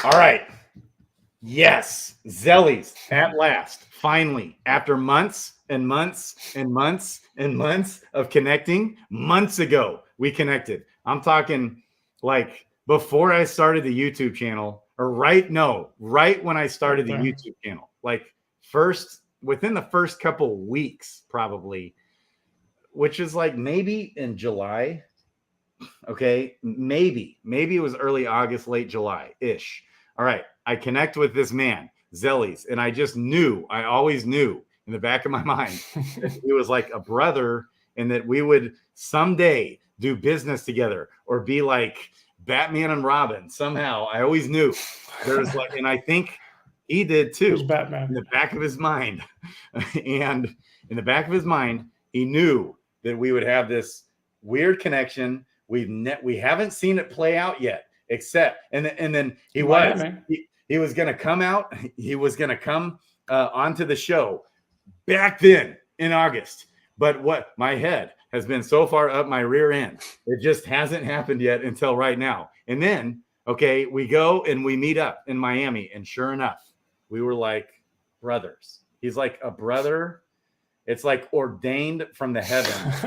All right. Yes, Zelys at last, finally, after months and months and months and months of connecting, months ago we connected. I'm talking like before I started the YouTube channel, or right when I started the YouTube channel, like within the first couple weeks, probably, which is like maybe in July. Okay, maybe it was early August, late July ish. All right, I connect with this man, Zelys, and I always knew in the back of my mind that he was like a brother and that we would someday do business together or be like Batman and Robin. Somehow, I always knew there's like, and I think he did too. Who's Batman? In the back of his mind, and in the back of his mind, he knew that we would have this weird connection. We haven't seen it play out yet, except and then he was going to come out. He was going to come onto the show back then in August. But what my head has been so far up my rear end, it just hasn't happened yet until right now. And then, okay, we go and we meet up in Miami, and sure enough, we were like brothers. He's like a brother. It's like ordained from the heavens.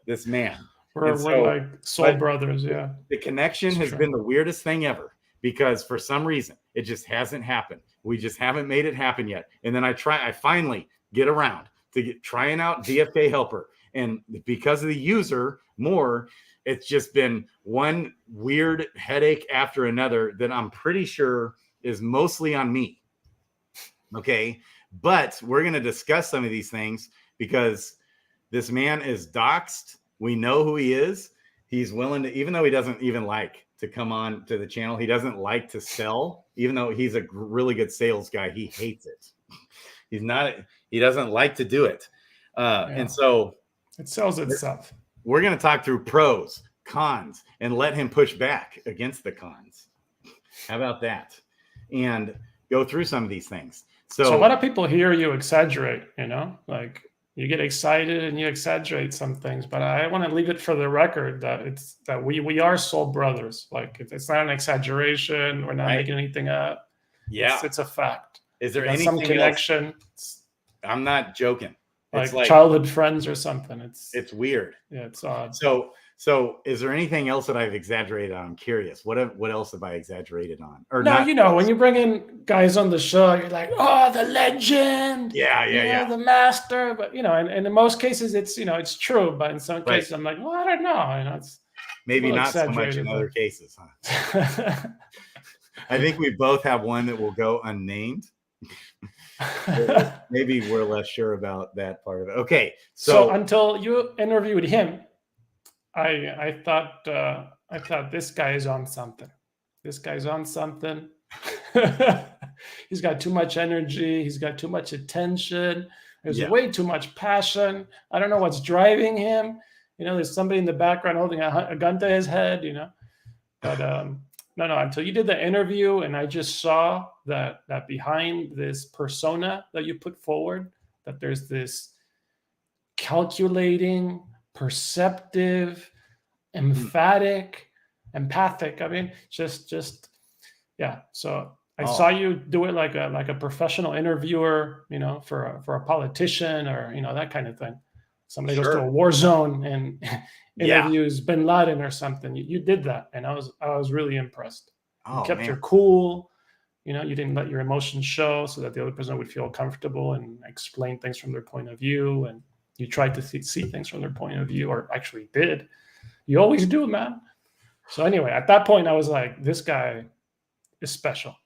This man. We're like soul brothers, yeah. The connection has been the weirdest thing ever because for some reason it just hasn't happened. We just haven't made it happen yet. And then I finally get around to trying out DFK Helper. And because of the user more, it's just been one weird headache after another that I'm pretty sure is mostly on me. Okay. But we're going to discuss some of these things because this man is doxxed. We know who he is. He's willing to, even though he doesn't even like to come on to the channel, he doesn't like to sell, even though he's a really good sales guy. He hates it. He doesn't like to do it. And so it sells itself. We're going to talk through pros, cons, and let him push back against the cons. How about that? And go through some of these things. So a lot of people hear you exaggerate, like you get excited and you exaggerate some things, but I want to leave it for the record that we are soul brothers. Like it's not an exaggeration. We're not making anything up. Yeah. It's a fact. Is there anything some connection? I'm not joking. It's like childhood friends or something. It's weird. Yeah, it's odd. So is there anything else that I've exaggerated on? I'm curious. What else have I exaggerated on? Or no, not? When you bring in guys on the show, you're like, oh, the legend. Yeah. The master. But, and in most cases, it's true. But in some cases, I'm like, well, I don't know. It's maybe not so much in other cases. Huh? I think we both have one that will go unnamed. Maybe we're less sure about that part of it. Okay. So until you interviewed him, I thought this guy is on something. This guy's on something. He's got too much energy. He's got too much attention. There's way too much passion. I don't know what's driving him. There's somebody in the background holding a gun to his head, But no, until you did the interview and I just saw that behind this persona that you put forward, that there's this calculating, perceptive, emphatic, empathic. I mean, just yeah. So I saw you do it like a professional interviewer, for a politician or that kind of thing. Somebody goes to a war zone and interviews Bin Laden or something. You did that, and I was really impressed. You kept your cool. You didn't let your emotions show, so that the other person would feel comfortable and explain things from their point of view. And you tried to see things from their point of view, or actually did. You always do, man. So anyway, at that point, I was like, this guy is special.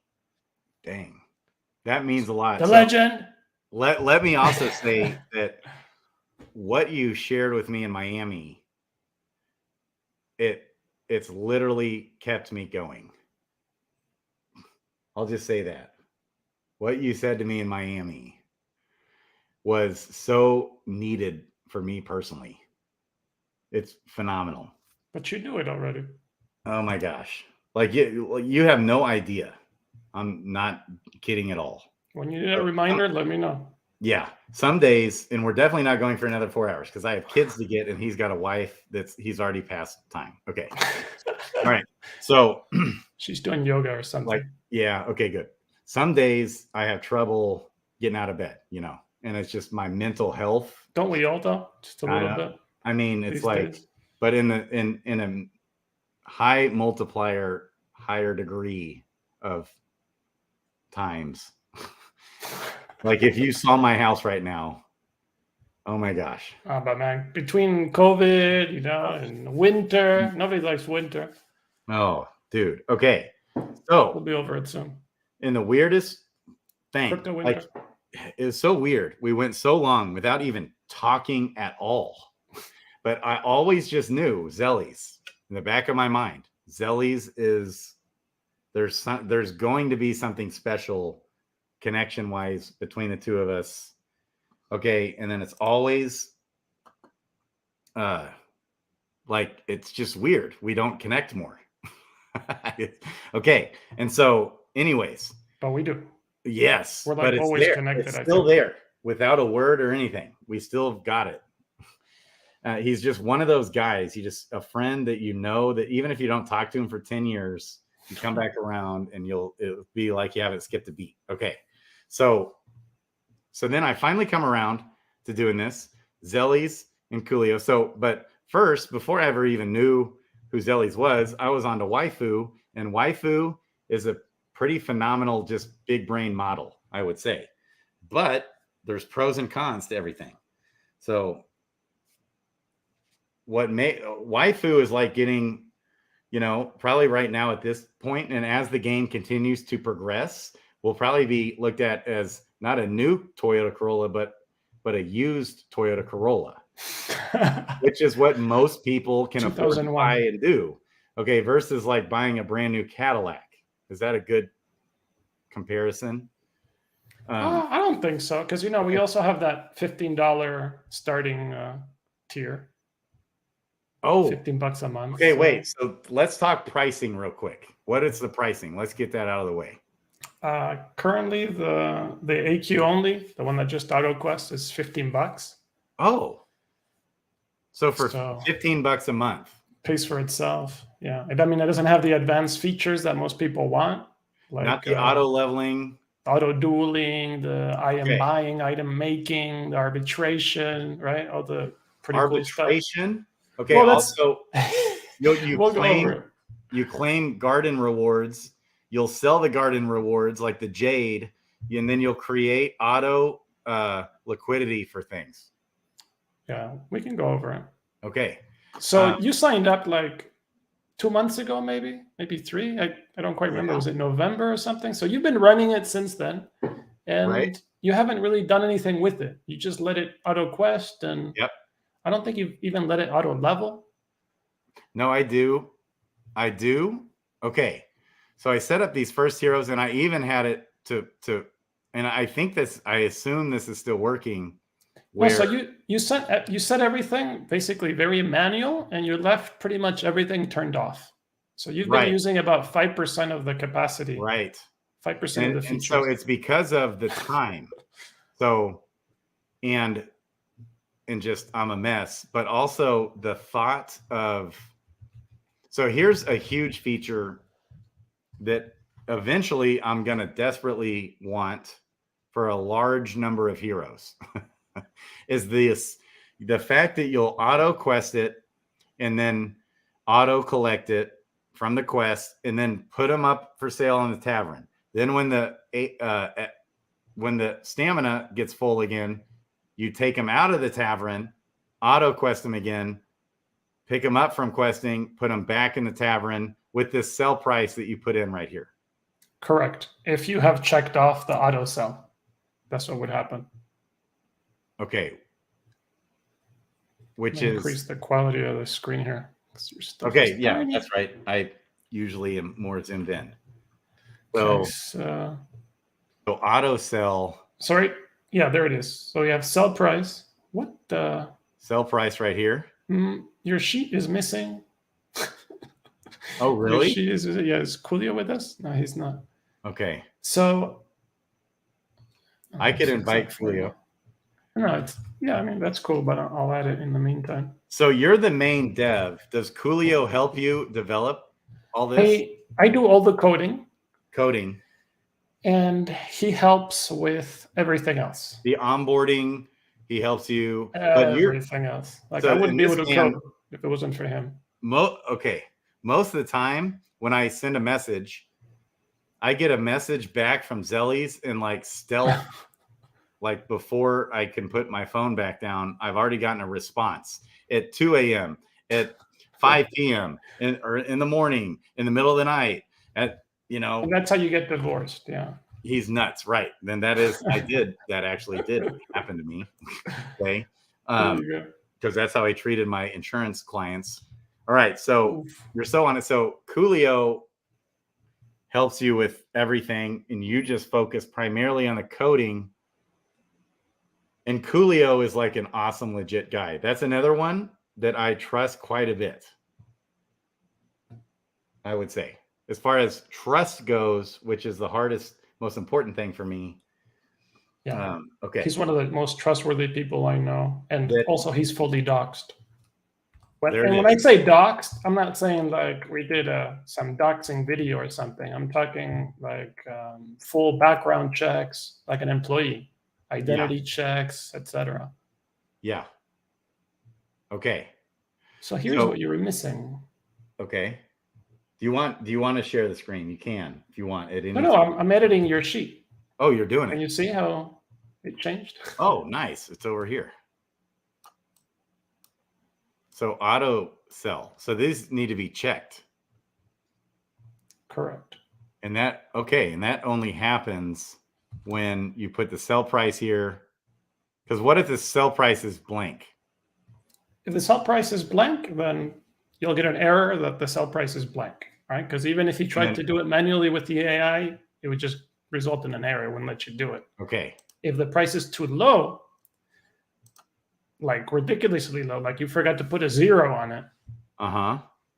Dang. That means a lot. The legend. Let me also say that what you shared with me in Miami, it's literally kept me going. I'll just say that. What you said to me in Miami was so needed for me personally. It's phenomenal. But you knew it already. Oh my gosh. Like you have no idea. I'm not kidding at all. When you need a reminder, let me know. Yeah. Some days, and we're definitely not going for another 4 hours because I have kids to get and he's got a wife he's already past time. Okay. All right. So She's doing yoga or something. Like, yeah, okay, good. Some days I have trouble getting out of bed, and it's just my mental health. Don't we all though? Just a little bit. I mean, it's these like, days. but in a high multiplier, higher degree of times. Like if you saw my house right now, oh my gosh. But man, between COVID, and winter, nobody likes winter. Oh, dude. Okay. So we'll be over it soon. And the weirdest thing, crypto winter. It was so weird. We went so long without even talking at all. But I always just knew Zelys in the back of my mind. Zelys is there's going to be something special connection wise between the two of us. Okay, and then it's always like it's just weird. We don't connect more. Okay, and so anyways, but we do. Yes, we're like but it's always there. connected. It's still there without a word or anything. We still got it. He's just one of those guys. He's just a friend that that even if you don't talk to him for 10 years, you come back around and it'll be like you haven't skipped a beat. Okay. So then I finally come around to doing this, Zelys and Coolio. So, but first, before I ever even knew who Zelys was, I was on to Waifu, and Waifu is a pretty phenomenal, just big brain model, I would say. But there's pros and cons to everything. So Waifu is like getting, probably right now at this point, and as the game continues to progress, will probably be looked at as not a new Toyota Corolla, but a used Toyota Corolla, which is what most people can afford to buy and do. Okay, versus like buying a brand new Cadillac. Is that a good comparison? I don't think so, because we also have that $15 starting tier. Oh, $15 a month. Okay, wait. So let's talk pricing real quick. What is the pricing? Let's get that out of the way. Currently, the AQ only, the one that just auto quest, is $15. Oh, so for $15 a month, pays for itself. Yeah, and I mean, it doesn't have the advanced features that most people want, like not the auto leveling, auto-dueling, the buying, item making, the arbitration, right? All the pretty arbitration. Cool stuff. Okay. Well, also, you claim garden rewards. You'll sell the garden rewards like the Jade, and then you'll create auto liquidity for things. Yeah, we can go over it. Okay. So you signed up like 2 months ago, maybe 3. I don't quite remember. Was it November or something? So you've been running it since then, and you haven't really done anything with it. You just let it auto quest, and I don't think you've even let it auto level. No, I do. Okay. So I set up these first heroes, and I even had it to and I assume this is still working. So you set everything basically very manual, and you left pretty much everything turned off. So you've been using about 5% of the capacity. Right. 5% of the features. And so it's because of the time. So and just I'm a mess, but also the thought of. So here's a huge feature that eventually I'm going to desperately want for a large number of heroes. Is the fact that you'll auto quest it and then auto collect it from the quest and then put them up for sale in the tavern. Then when the stamina gets full again, you take them out of the tavern, auto quest them again, pick them up from questing, put them back in the tavern with this sell price that you put in right here. Correct. If you have checked off the auto sell, that's what would happen. Okay. Which is increase the quality of the screen here. Okay, yeah, that's right. I usually am more zoomed in. So, so auto sell. Sorry. Yeah, there it is. So you have sell price. What the? Sell price right here. Your sheet is missing. Oh, really? Your sheet is Coolio with us? No, he's not. Okay. So I could invite Coolio. No, I mean, that's cool, but I'll add it in the meantime. So you're the main dev. Does Coolio help you develop all this? I do all the coding. Coding. And he helps with everything else. The onboarding, he helps you. Everything else. Like so I wouldn't be able to scam, code if it wasn't for him. Okay. Most of the time when I send a message, I get a message back from Zelys in like stealth. Like before I can put my phone back down, I've already gotten a response at 2 a.m., at 5 p.m., or in the morning, in the middle of the night. And that's how you get divorced. Yeah. He's nuts, right? Then that actually did happen to me. Okay. Because that's how I treated my insurance clients. All right. So you're so on it. So Coolio helps you with everything, and you just focus primarily on the coding. And Coolio is like an awesome, legit guy. That's another one that I trust quite a bit, I would say. As far as trust goes, which is the hardest, most important thing for me. Yeah. Okay. He's one of the most trustworthy people I know. And also he's fully doxxed. When I say doxxed, I'm not saying like we did some doxing video or something. I'm talking like full background checks, like an employee, identity checks, etc. Yeah. Okay. So here's what you were missing. Okay. Do you want to share the screen? You can if you want. No, I'm editing your sheet. Oh, you're doing it. Can you see how it changed? Oh, nice. It's over here. So auto sell. So these need to be checked. Correct. And that only happens when you put the sell price here. Because what if the sell price is blank? If the sell price is blank, then you'll get an error that the sell price is blank, right? Because even if you tried to do it manually with the AI, it would just result in an error. It wouldn't let you do it. Okay. If the price is too low, like ridiculously low, like you forgot to put a 0 on it,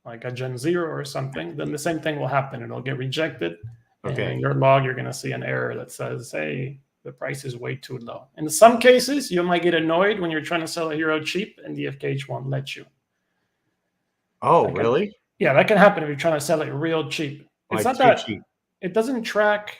like a Gen 0 or something, then the same thing will happen. It'll get rejected. Okay. And in your log, you're going to see an error that says, hey, the price is way too low. In some cases, you might get annoyed when you're trying to sell a hero cheap and DFK won't let you. Oh, really? Yeah, that can happen if you're trying to sell it real cheap. It's not that cheap. It doesn't track.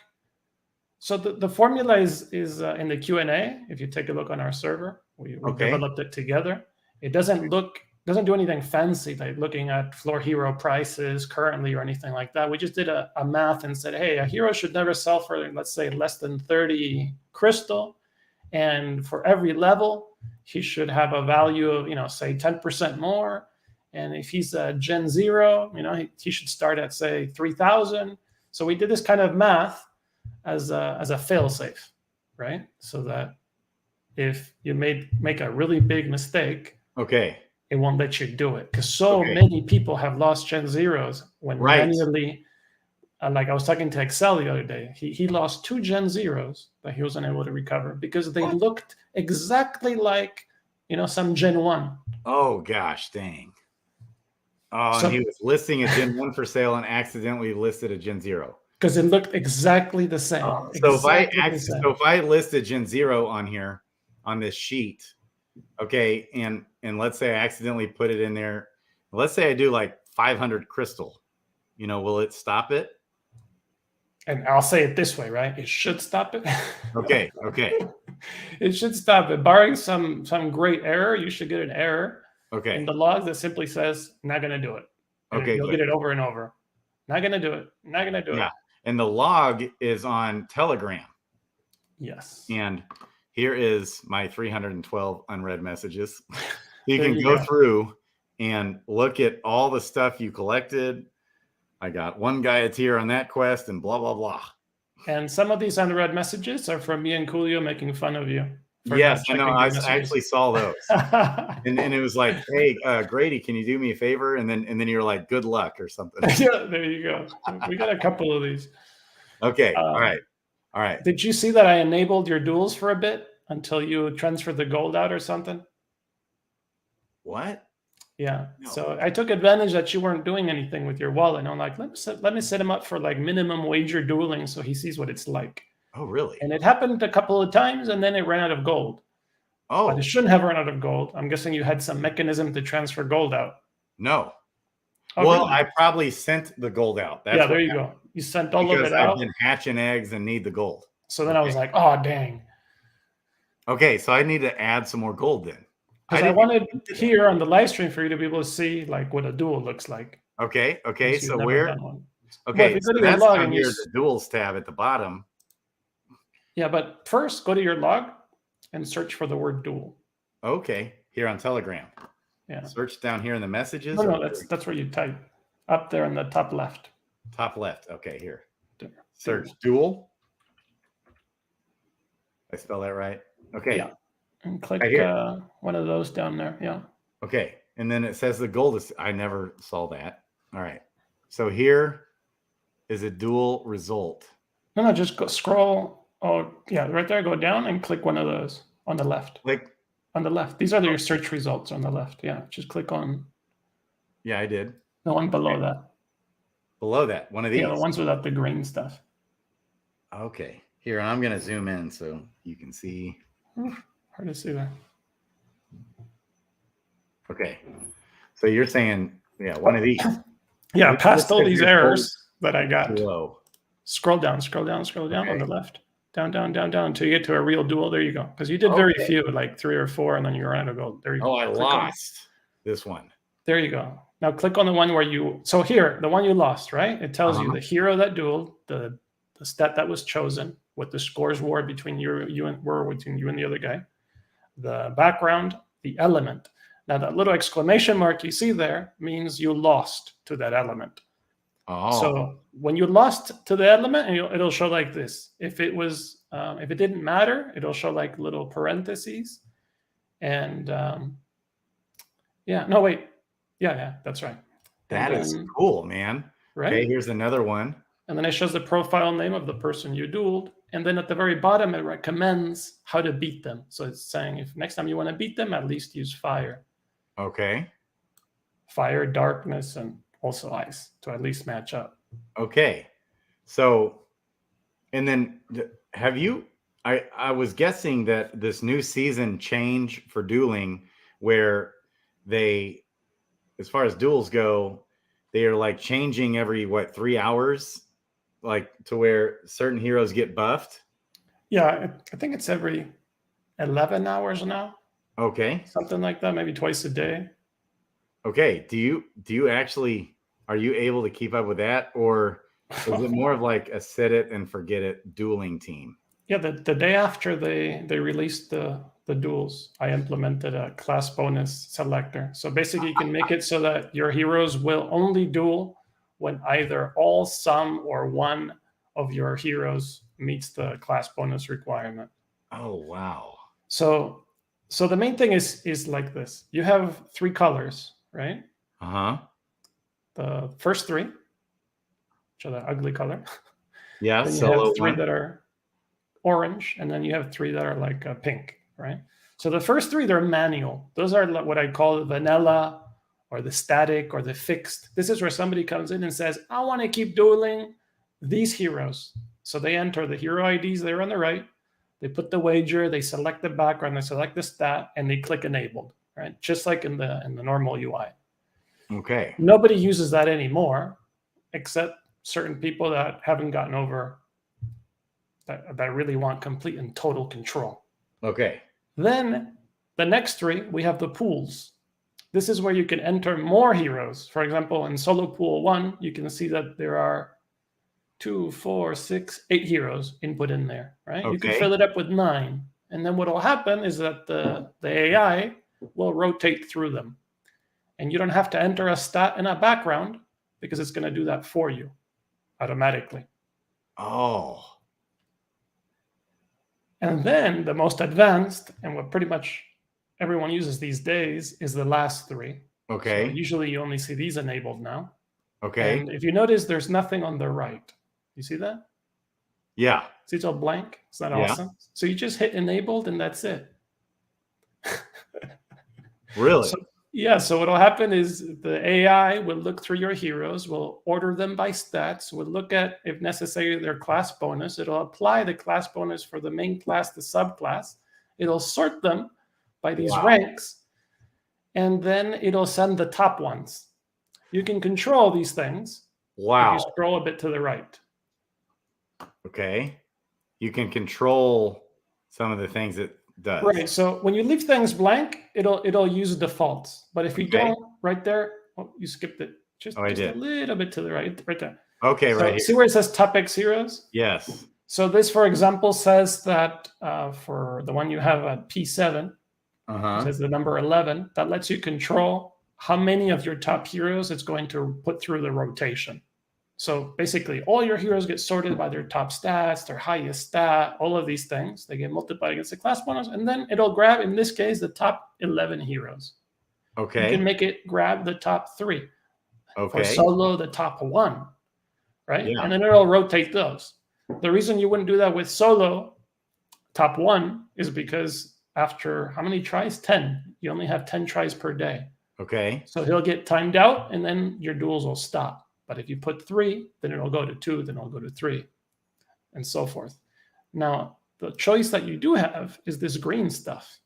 So the formula is in the Q&A. If you take a look on our server, we developed it together. It doesn't do anything fancy like looking at floor hero prices currently or anything like that. We just did a math and said, hey, a hero should never sell for, let's say, less than 30 crystal. And for every level, he should have a value of, say 10% more. And if he's a Gen 0, he should start at, say, 3,000. So we did this kind of math as a fail-safe, right? So that if you make a really big mistake, it won't let you do it. Because many people have lost Gen 0s when manually, like I was talking to Excel the other day, he lost 2 Gen 0s that he wasn't able to recover because they looked exactly like, some Gen 1. Oh, gosh, dang. Oh, and he was listing a Gen 1 for sale and accidentally listed a Gen 0. Because it looked exactly the same. So if I list a Gen 0 on here, on this sheet, okay, and let's say I accidentally put it in there. Let's say I do like 500 crystal. Will it stop it? And I'll say it this way, right? It should stop it. Okay. It should stop it. Barring some great error, you should get an error. Okay. In the logs that simply says, not going to do it. And you'll get it over and over. Not going to do it. Not going to do it. Yeah. And the log is on Telegram. Yes. And here is my 312 unread messages. You can go through and look at all the stuff you collected. I got one guy a tier on that quest and blah, blah, blah. And some of these unread messages are from me and Coolio making fun of you. Yes, I know. I actually saw those. and it was like, hey, Grady, can you do me a favor? And then you're like, good luck or something. Yeah, there you go. We got a couple of these. Okay. All right. Did you see that I enabled your duels for a bit until you transferred the gold out or something? What? Yeah. No. So I took advantage that you weren't doing anything with your wallet. And I'm like, let me set him up for like minimum wager dueling so he sees what it's like. Oh, really? And it happened a couple of times, and then it ran out of gold. Oh. But it shouldn't have run out of gold. I'm guessing you had some mechanism to transfer gold out. No. Oh, Well, really? I probably sent the gold out. That's Yeah, what there you happened. go. You sent all of Because it I've out. been hatching eggs and need the gold. So then I was like, oh, dang. Okay, so I need to add some more gold then. Because I wanted here on the live stream for you to be able to see like what a duel looks like. Okay, Since you've so never done one. Well, if okay, you so go to your that's log down and here, the duels tab at the bottom. yeah, but first go to your log and search for the word duel. Okay, here on Telegram. Yeah. Search down here in the messages. No, that's where you type. Up there in the top left. Top left. Okay, here. There. Search duel. I spell that right? Okay. Yeah. And click right one of those down there. Yeah. Okay. And then it says the gold is, I never saw that. All right. So here is a dual result. No, just go scroll. Oh, yeah, right there. Go down and click one of those on the left. Click. On the left. These are your search results on the left. Yeah. Just click on. Yeah, I did. The one below that. Below that. One of these. Yeah, the ones without the green stuff. Okay. Here, I'm going to zoom in so you can see. Hard to see there. Okay. So you're saying, yeah, one of these. Yeah, past all these errors that I got. Below. Scroll down on the left. Down until you get to a real duel. There you go. Because you did very few, like 3 or 4, and then you ran out of gold. There you go. Oh, I lost this one. There you go. Now click on the one where you. So here, the one you lost, right? It tells you the hero that dueled, the stat that was chosen, what the scores were between you and the other guy, the background, the element. Now that little exclamation mark you see there means you lost to that element. Oh. So when you lost to the element, it'll show like this. If it was, if it didn't matter, it'll show like little parentheses. And yeah, no, wait. Yeah, that's right. That is cool, man. Right. Okay, here's another one. And then it shows the profile name of the person you dueled. And then at the very bottom, it recommends how to beat them. So it's saying if next time you want to beat them, at least use fire. Okay. Fire, darkness, and also ice to at least match up. Okay. So, and then have you, I was guessing that this new season change for dueling where they, as far as duels go, they are like changing every, 3 hours? Like to where certain heroes get buffed? Yeah, I think it's every 11 hours now. Okay. Something like that, maybe twice a day. Okay. Do you actually, are you able to keep up with that? Or is it more of like a set it and forget it dueling team? Yeah, the day after they released the duels, I implemented a class bonus selector. So basically you can make it so that your heroes will only duel when either all, some, or one of your heroes meets the class bonus requirement. Oh, wow. So the main thing is like this. You have 3 colors, right? Uh-huh. The first 3, which are the ugly color. Yeah, then you have 3 that are orange, and then you have 3 that are like pink, right? So the first 3, they're manual. Those are what I call vanilla, or the static, or the fixed. This is where somebody comes in and says, I want to keep dueling these heroes. So they enter the hero IDs there on the right. They put the wager, they select the background, they select the stat, and they click enabled, right? Just like in the normal UI. Okay. Nobody uses that anymore, except certain people that haven't gotten over that really want complete and total control. Okay. Then the next 3, we have the pools. This is where you can enter more heroes. For example, in solo pool 1, you can see that there are 2, 4, 6, 8 heroes input in there, right? Okay. You can fill it up with 9. And then what will happen is that the AI will rotate through them. And you don't have to enter a stat in a background because it's going to do that for you automatically. Oh. And then the most advanced, and what pretty much everyone uses these days, is the last 3. Okay. So usually you only see these enabled now. Okay. And if you notice, there's nothing on the right. You see that? Yeah. See, it's all blank. Is that awesome? So you just hit enabled and that's it. Really? So what will happen is the AI will look through your heroes, will order them by stats, will look at, if necessary, their class bonus. It'll apply the class bonus for the main class, the subclass. It'll sort them by these ranks, and then it'll send the top ones. You can control these things. Wow. If you scroll a bit to the right. Okay. You can control some of the things it does. Right. So when you leave things blank, it'll use defaults. But if you don't, right there, oh, you skipped it. Just a little bit to the right there. Okay, so right here. See where it says top X heroes? Yes. So this, for example, says that for the one you have at P7, it says the number 11, that lets you control how many of your top heroes it's going to put through the rotation. So basically, all your heroes get sorted by their top stats, their highest stat, all of these things. They get multiplied against the class bonus, and then it'll grab, in this case, the top 11 heroes. Okay. You can make it grab the top 3. Okay. For solo, the top 1, right? Yeah. And then it'll rotate those. The reason you wouldn't do that with solo top 1 is because after how many tries? 10. You only have 10 tries per day. Okay. So he'll get timed out, and then your duels will stop. But if you put 3, then it'll go to 2, then it'll go to 3, and so forth. Now, the choice that you do have is this green stuff.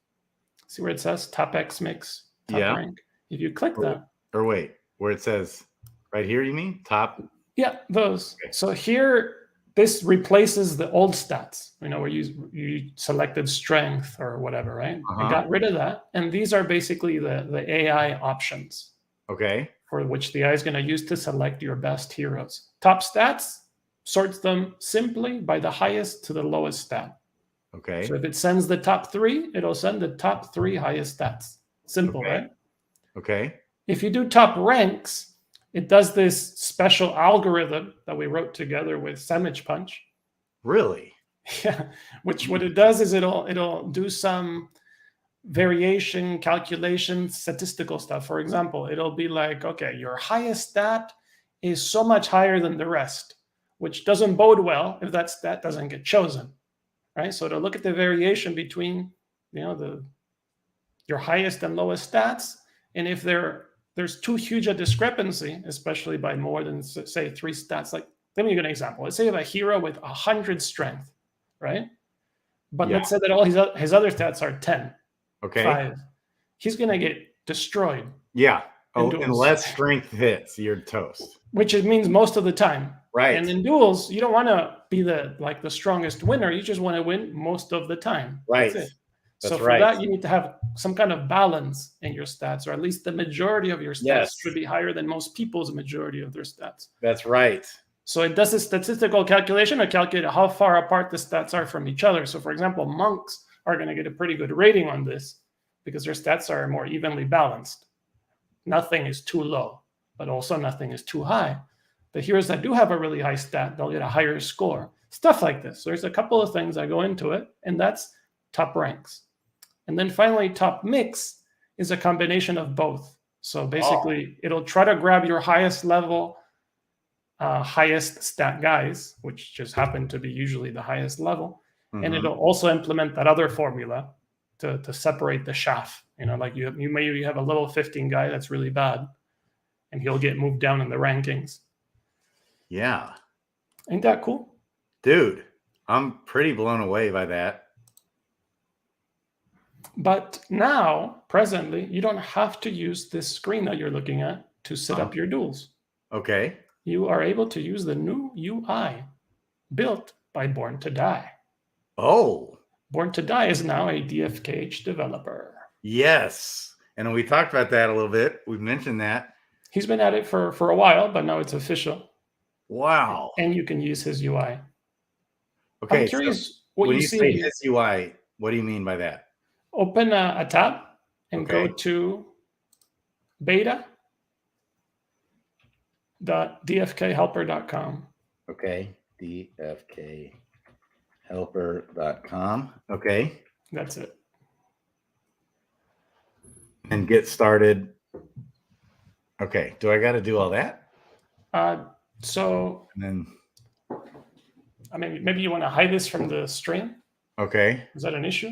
See where it says top X mix, top rank? If you click that. Or wait, where it says right here, you mean? Top? Yeah, those. Okay. So here, this replaces the old stats, where you selected strength or whatever, right? I got rid of that. And these are basically the AI options. Okay. For which the AI is going to use to select your best heroes. Top stats sorts them simply by the highest to the lowest stat. Okay. So if it sends the top 3, it'll send the top 3 highest stats. Simple, right? Okay. If you do top ranks, it does this special algorithm that we wrote together with Sandwich Punch. Really? Yeah. Which what it does is it'll do some variation, calculation, statistical stuff. For example, it'll be like, okay, your highest stat is so much higher than the rest, which doesn't bode well if that stat doesn't get chosen, right? So to look at the variation between, your highest and lowest stats, and if there's too huge a discrepancy, especially by more than, say, 3 stats. Like, let me give you an example. Let's say you have a hero with 100 strength, right? But let's say that all his other stats are 10. Okay. 5. He's going to get destroyed. Yeah. Unless strength hits, you're toast. Which it means most of the time. Right. And in duels, you don't want to be the strongest winner. You just want to win most of the time. Right. That's it. So for that, you need to have some kind of balance in your stats, or at least the majority of your stats should be higher than most people's majority of their stats. That's right. So it does a statistical calculation to calculate how far apart the stats are from each other. So for example, monks are going to get a pretty good rating on this because their stats are more evenly balanced. Nothing is too low, but also nothing is too high. The heroes that do have a really high stat, they'll get a higher score. Stuff like this. So there's a couple of things that go into it, and that's top ranks. And then finally, top mix is a combination of both. So basically, it'll try to grab your highest level, highest stat guys, which just happen to be usually the highest level. And it'll also implement that other formula to separate the chaff. Like you maybe have a level 15 guy that's really bad, and he'll get moved down in the rankings. Yeah. Ain't that cool? Dude, I'm pretty blown away by that. But now, presently, you don't have to use this screen that you're looking at to set up your duels. Okay. You are able to use the new UI built by Born to Die. Oh. Born to Die is now a DFKH developer. Yes. And we talked about that a little bit. We've mentioned that. He's been at it for a while, but now it's official. Wow. And you can use his UI. Okay. I'm curious so what when you you see. say his UI, what do you mean by that? Open a tab and go to beta.dfkhelper.com. Okay. DFKhelper.com. Okay. That's it. And get started. Okay. Do I got to do all that? So, and then, maybe you want to hide this from the stream. Okay. Is that an issue?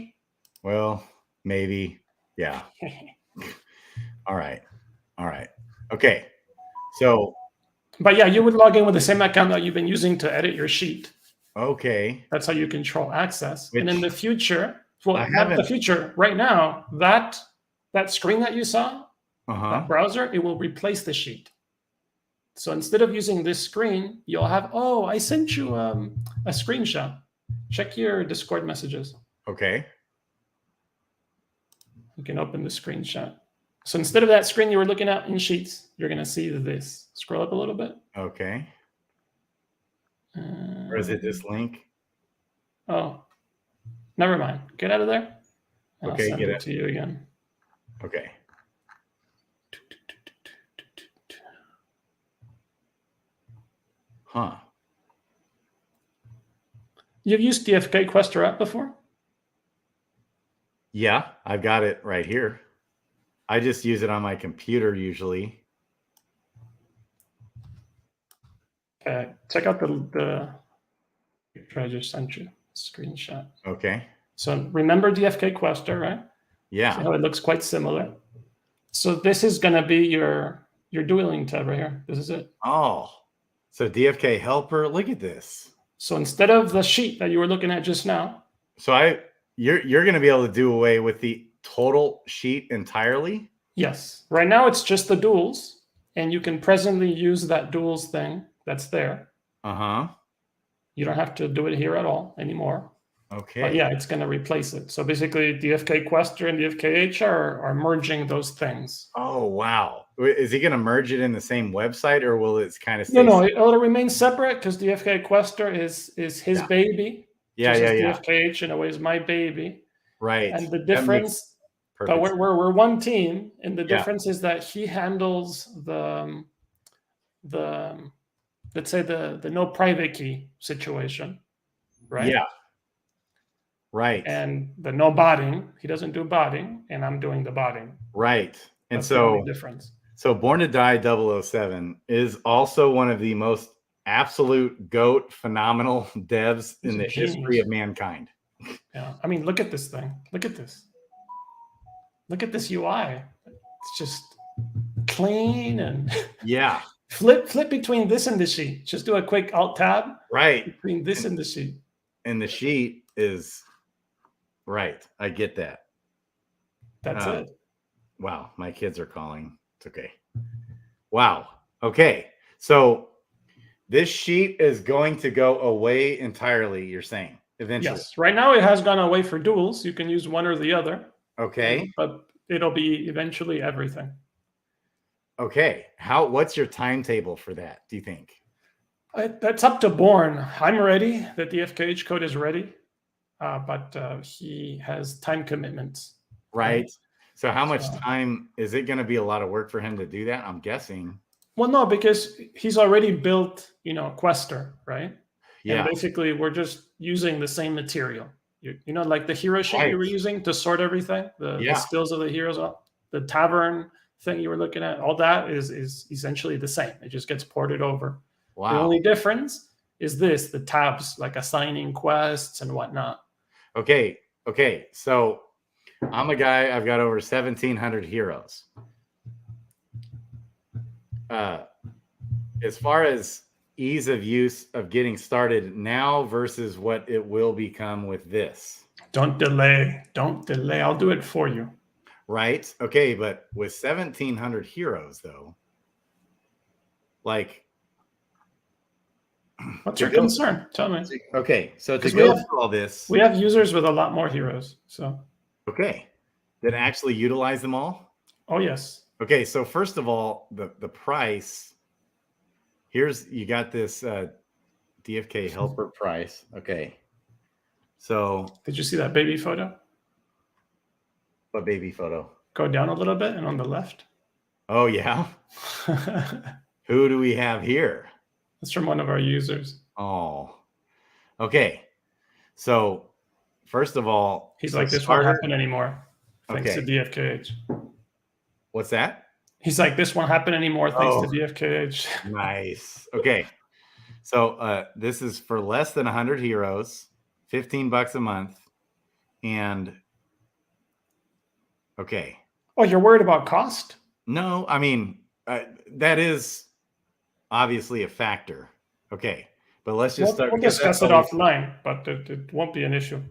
Well, maybe. Yeah. All right. Okay. So. But yeah, you would log in with the same account that you've been using to edit your sheet. Okay. That's how you control access. And in the future, not the future, right now, that screen that you saw, that browser, it will replace the sheet. So instead of using this screen, you'll have, oh, I sent you a screenshot. Check your Discord messages. Okay. You can open the screenshot. So instead of that screen you were looking at in Sheets, you're going to see this. Scroll up a little bit. Okay. Or is it this link? Oh, never mind. Get out of there. And Okay, I'll send it to you again. Okay. Huh. You've used DFK Quester app before? Yeah, I've got it right here. I just use it on my computer usually. Check out the picture I just sent you. Screenshot. Okay. So remember DFK Quester, right? Yeah. See how it looks quite similar. So this is going to be your dueling tab right here. This is it. Oh, so DFK Helper. Look at this. So instead of the sheet that you were looking at just now. So you're going to be able to do away with the total sheet entirely? Yes. Right now it's just the duels, and you can presently use that duels thing that's there. Uh-huh. You don't have to do it here at all anymore. Okay. But yeah, it's going to replace it. So basically DFK Quester and DFK are merging those things. Oh, wow. Is he going to merge it in the same website, or will it kind of stay No, it'll remain separate because DFK Quester is his baby. Yeah. DFKH in a way is my baby. Right. And the difference, but we're one team, and the difference is that he handles the let's say the no private key situation, right? Yeah. Right. And the no botting, he doesn't do botting, and I'm doing the botting. Right. And that's so the only difference. So Born to Die 007 is also one of the most absolute GOAT phenomenal devs in the history of mankind. Yeah. I mean, look at this thing. Look at this. Look at this UI. It's just clean and yeah. Flip between this and the sheet. Just do a quick Alt Tab. Right. Between this and the sheet. And the sheet is right. I get that. That's it. Wow. My kids are calling. It's okay. Wow. Okay. So this sheet is going to go away entirely, you're saying, eventually? Yes. Right now it has gone away for duels. You can use one or the other. Okay. But it'll be eventually everything. Okay. What's your timetable for that, do you think? That's up to Born. I'm ready. The DFKH code is ready. But he has time commitments. Right. So how much time is it going to be? A lot of work for him to do that, I'm guessing. Well, no, because he's already built, Quester, right? Yeah. And basically, we're just using the same material. Like the hero sheet you were using to sort everything, the skills of the heroes, the tavern thing you were looking at, all that is essentially the same. It just gets ported over. Wow. The only difference is the tabs, like assigning quests and whatnot. Okay. So I'm a guy, I've got over 1,700 heroes. As far as ease of use of getting started now versus what it will become with this. Don't delay. I'll do it for you. Right. Okay. But with 1,700 heroes though, like. What's your concern? Tell me. Okay. So to go through all this. We have users with a lot more heroes. So. Okay. That actually utilize them all? Oh, yes. Okay. So first of all, the price. You got this DFK Helper price. Okay. So. Did you see that baby photo? What baby photo? Go down a little bit and on the left. Oh, yeah. Who do we have here? That's from one of our users. Oh. Okay. So first of all. He's like, this won't happen anymore. Thanks to DFKH. What's that? He's like, this won't happen anymore thanks to DFKH. Nice. Okay. So this is for less than 100 heroes, $15 a month. And okay. Oh, you're worried about cost? No, I mean, that is obviously a factor. Okay. But let's just start. We'll discuss it offline, but it won't be an issue.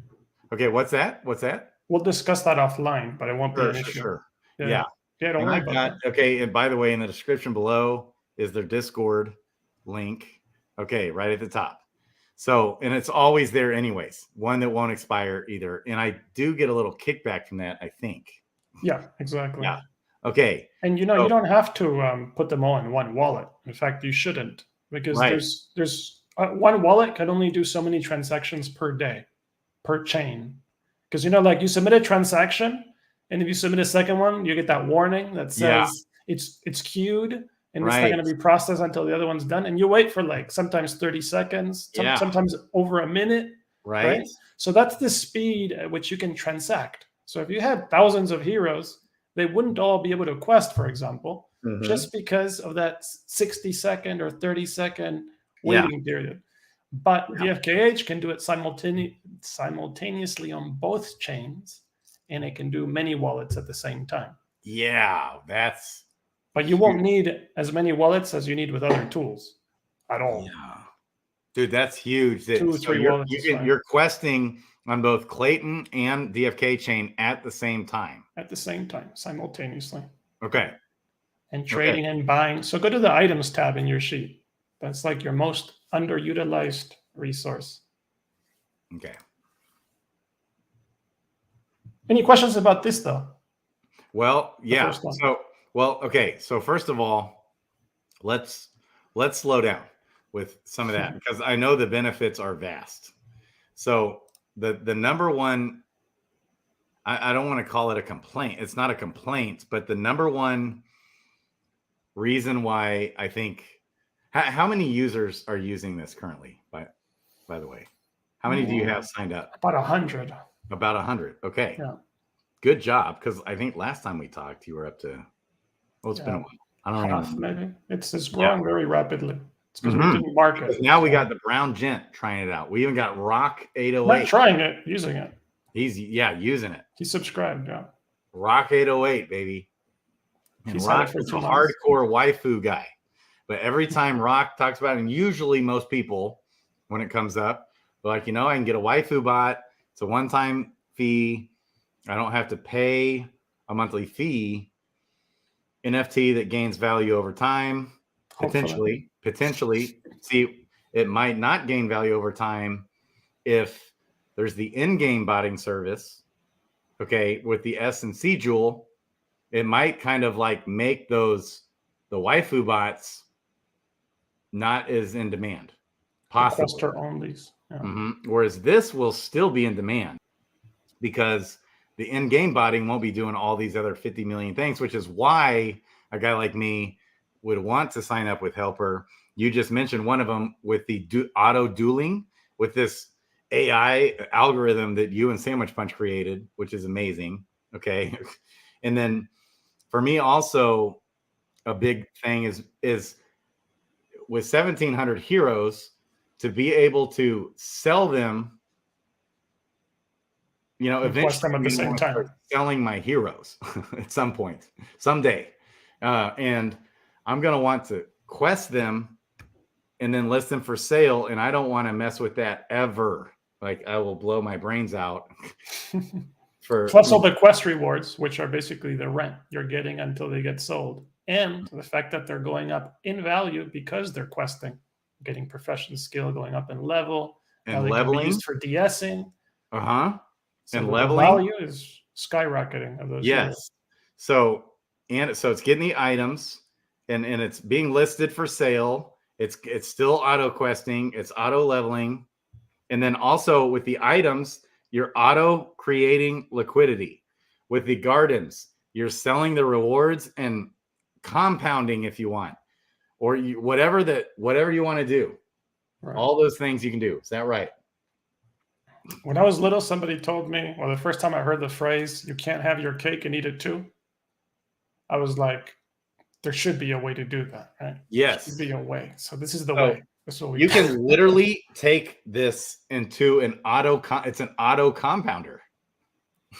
Okay. What's that? We'll discuss that offline, but it won't be an issue. Sure. Yeah. Don't worry about that. Okay. And by the way, in the description below is their Discord link. Okay, right at the top. So, and it's always there anyways. One that won't expire either. And I do get a little kickback from that, I think. Yeah, exactly. Yeah. Okay. And you don't have to put them all in one wallet. In fact, you shouldn't, because there's one wallet can only do so many transactions per day, per chain. Because like you submit a transaction, and if you submit a second one, you get that warning that says it's queued and it's not going to be processed until the other one's done. And you wait for like sometimes 30 seconds, sometimes over a minute. Right. So that's the speed at which you can transact. So if you had thousands of heroes, they wouldn't all be able to quest, for example, just because of that 60-second or 30-second waiting period. But DFKH can do it simultaneously on both chains, and it can do many wallets at the same time. Yeah, But you won't need as many wallets as you need with other tools at all. Yeah. Dude, that's huge. 2 or 3 wallets. You're questing on both Clayton and DFK chain at the same time. At the same time, simultaneously. Okay. And trading and buying. So go to the items tab in your sheet. That's like your most underutilized resource. Okay. Any questions about this though? Well, yeah. So first of all, let's slow down with some of that, because I know the benefits are vast. So the number one, I don't want to call it a complaint. It's not a complaint, but the number one reason why I think, how many users are using this currently, by the way? How many do you have signed up? About 100. About 100. Okay. Yeah. Good job. Because I think last time we talked, you were up to, it's been a while. I don't know. Maybe. It's growing very rapidly. It's because we didn't market. Now we got the brown gent trying it out. We even got Rock 808. Not trying it, using it. He's using it. He subscribed, yeah. Rock 808, baby. And Rock is a hardcore waifu guy. But every time Rock talks about it, and usually most people, when it comes up, they're like, I can get a waifu bot. It's a one-time fee. I don't have to pay a monthly fee. NFT that gains value over time. Potentially. See, it might not gain value over time if there's the in-game botting service. Okay, with the S and C jewel, it might kind of like make the waifu bots not as in demand. Possibly. Cluster onlys. Yeah. Whereas this will still be in demand because the in-game botting won't be doing all these other 50 million things, which is why a guy like me would want to sign up with Helper. You just mentioned one of them with the auto-dueling, with this AI algorithm that you and Sandwich Punch created, which is amazing. Okay. And then for me also, a big thing is with 1,700 heroes, to be able to sell them, eventually at the same time, selling my heroes at some point, someday. And I'm going to want to quest them and then list them for sale. And I don't want to mess with that ever. Like, I will blow my brains out. Plus all the quest rewards, which are basically the rent you're getting until they get sold. And the fact that they're going up in value because they're questing, getting profession skill, going up in level. And leveling. Used for DSing. So and leveling. The value is skyrocketing of those. Yes. Heroes. So it's getting the items and it's being listed for sale. It's still auto questing. It's auto leveling. And then also with the items, you're auto creating liquidity. With the gardens, you're selling the rewards and compounding if you want, or whatever you want to do. Right. All those things you can do. Is that right? When I was little, somebody told me, the first time I heard the phrase, "You can't have your cake and eat it too," I was like, there should be a way to do that, right? Yes. There should be a way. So this is the way. You can literally take this into an it's an auto compounder.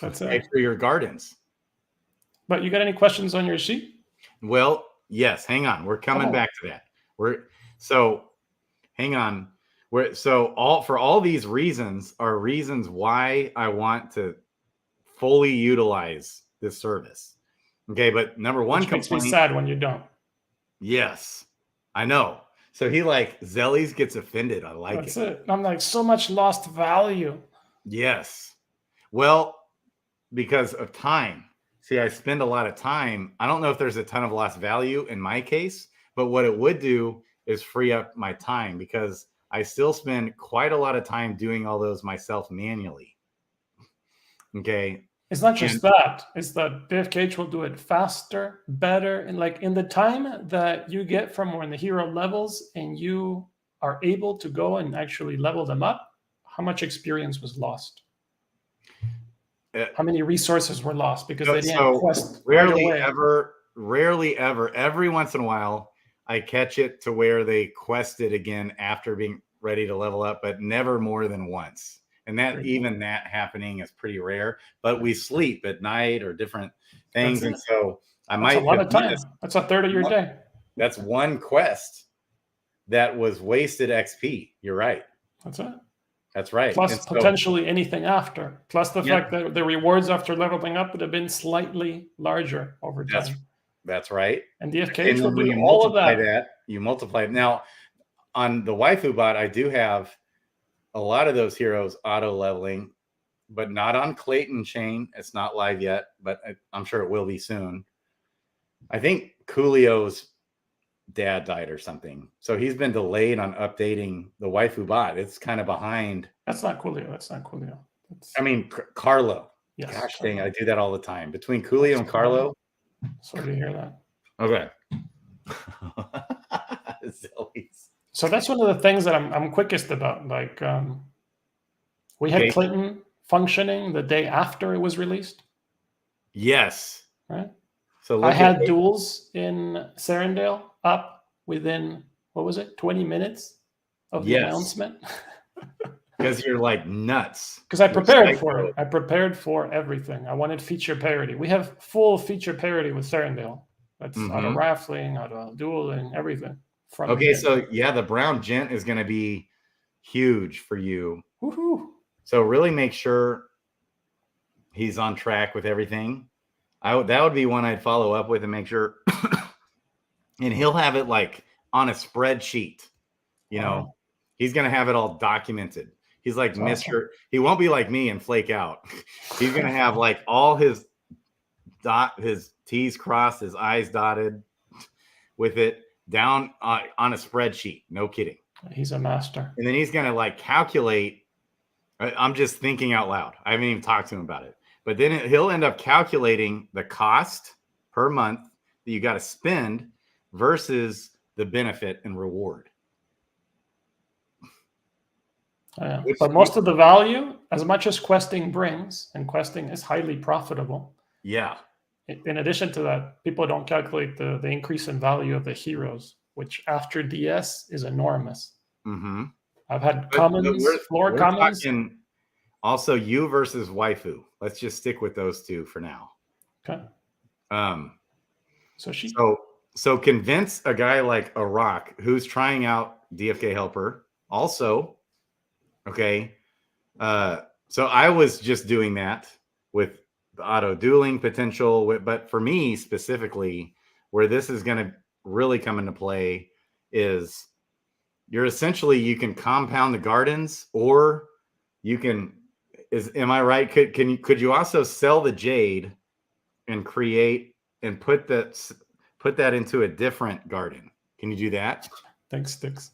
That's it. For your gardens. But you got any questions on your sheet? Well, yes. Hang on. We're coming back to that. Hang on. For all these reasons are reasons why I want to fully utilize this service. Okay, but number one complaint. Makes me sad when you don't. Yes. I know. So he like Zelys gets offended. I like That's it. it. I'm like, so much lost value. Yes. Well, because of time. See, I spend a lot of time. I don't know if there's a ton of lost value in my case, but what it would do is free up my time because I still spend quite a lot of time doing all those myself manually. Okay. It's not And just that. It's that DFKH will do it faster, better, and like in the time that you get from when the hero levels and you are able to go and actually level them up, how much experience was lost? How many resources were lost because they didn't quest right away? rarely ever, every once in a while, I catch it to where they quest it again after being ready to level up, but never more than once. And that even that happening is pretty rare. But we sleep at night or different things, and so That's a lot of time. That's a third of your day. That's one quest that was wasted XP. You're right. That's it. That's right. Plus potentially anything after. Plus the fact that the rewards after leveling up would have been slightly larger over time. That's right. And DFK will when do you all of multiply that. You multiply it. Now, on the waifu bot, I do have a lot of those heroes auto leveling, but not on Clayton chain. It's not live yet, but I'm sure it will be soon. I think Coolio's dad died or something, so he's been delayed on updating the waifu bot. It's kind of behind. That's not Coolio. That's not Coolio. I mean, Carlo. Yes. Gosh dang, I do that all the time. Between Coolio and Carlo. Sorry to hear that. Okay. So that's one of the things that I'm quickest about. Like, we had Clinton functioning the day after it was released. Yes. Right. So I had duels in Serendale up within, what was it, 20 minutes of the announcement. Because you're like nuts. Because I prepared for it. I prepared for everything. I wanted feature parity. We have full feature parity with Serendale. That's auto raffling, auto dueling, everything. Okay, so yeah, the brown gent is going to be huge for you. Woohoo! So really make sure he's on track with everything. That would be one I'd follow up with and make sure. And he'll have it like on a spreadsheet. You know, he's going to have it all documented. He's like Mr. He won't be like me and flake out. He's going to have like all his T's crossed, his I's dotted with it down on a spreadsheet. No kidding. He's a master. And then he's going to like calculate. I'm just thinking out loud. I haven't even talked to him about it. But then he'll end up calculating the cost per month that you got to spend versus the benefit and reward. But most of the value, as much as questing brings, and questing is highly profitable. Yeah. In addition to that, people don't calculate the increase in value of the heroes, which after DS is enormous. Mm-hmm. I've had commons, floor commons. Also, you versus waifu. Let's just stick with those two for now. Okay. So convince a guy like a Rock who's trying out DFK Helper also. Okay. So I was just doing that with the auto dueling potential, but for me specifically, where this is going to really come into play is you can compound the gardens, or you can am I right? Could you also sell the jade and create and put that into a different garden? Can you do that? Thanks, Sticks.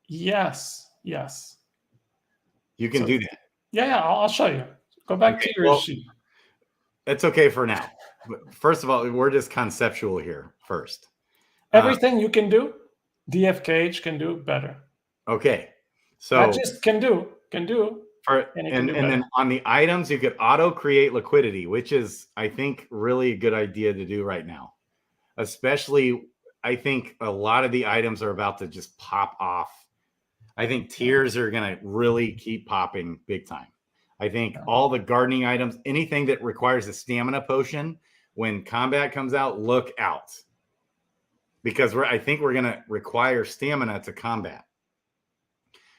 Yes. You can do that. Yeah, I'll show you. Go back to your sheet. It's okay for now. But first of all, we're just conceptual here first. Everything you can do, DFKH can do better. Okay. So not just can do. And then on the items, you could auto create liquidity, which is, I think, really a good idea to do right now. Especially, I think a lot of the items are about to just pop off. I think tiers are going to really keep popping big time. I think all the gardening items, anything that requires a stamina potion, when combat comes out, look out. Because I think we're going to require stamina to combat.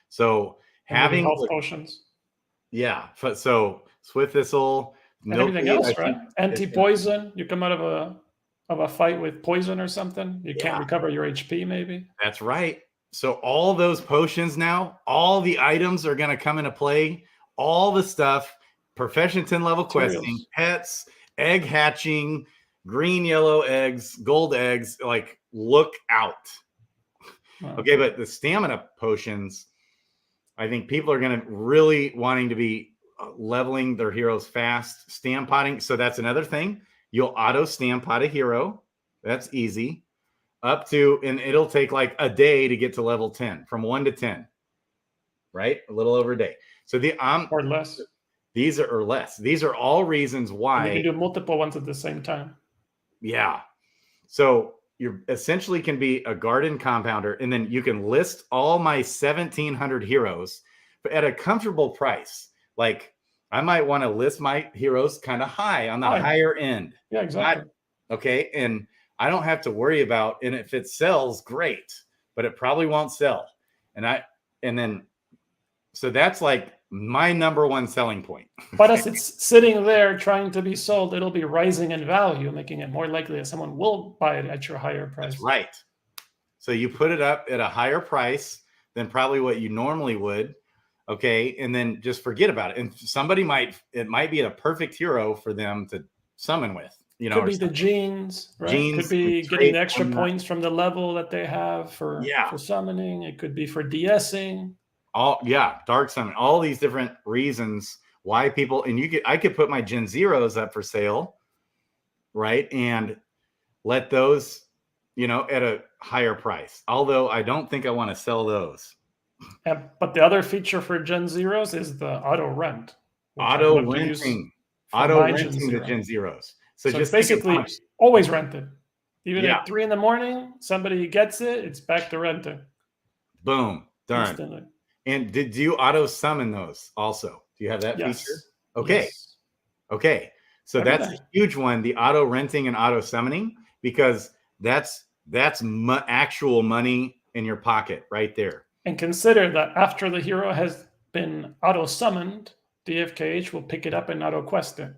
So having health potions. Yeah. So Swift Thistle, and everything else, right? Anti-poison. You come out of a of a fight with poison or something, you can't recover your HP maybe. That's right. So all those potions now, all the items are going to come into play. All the stuff, profession 10 level questing, pets, egg hatching, green, yellow eggs, gold eggs, like look out. Wow. Okay, but the stamina potions, I think people are going to really wanting to be leveling their heroes fast, stam potting. So that's another thing. You'll auto stam pot a hero. That's easy. Up to, and it'll take like a day to get to level 10, from 1 to 10, right? A little over a day. So or less. These are less. These are all reasons why and you can do multiple ones at the same time. Yeah. So you essentially can be a garden compounder, and then you can list all my 1,700 heroes at a comfortable price. Like I might want to list my heroes kind of high on the higher end. Yeah, exactly. Okay. And I don't have to worry about, and if it sells, great, but it probably won't sell. So that's like my number one selling point. But as it's sitting there trying to be sold, it'll be rising in value, making it more likely that someone will buy it at your higher price. That's right. So you put it up at a higher price than probably what you normally would. Okay. And then just forget about it. And it might be a perfect hero for them to summon with. Could be the genes, right? It could be getting the extra points from the level that they have for summoning. It could be for DSing. Dark summon. All these different reasons why people, and I could put my Gen Zeros up for sale, right? And let those, at a higher price. Although I don't think I want to sell those. But the other feature for Gen Zeros is the auto rent. Auto renting the Gen Zeros. So just it's basically always rented. Even at 3 a.m, somebody gets it, it's back to renting. Boom. Done. Instantly. And do you auto summon those also? Do you have that feature? Okay. Yes. Okay. So that's a huge one, the auto renting and auto summoning, because that's actual money in your pocket right there. And consider that after the hero has been auto summoned, DFKH will pick it up and auto quest it,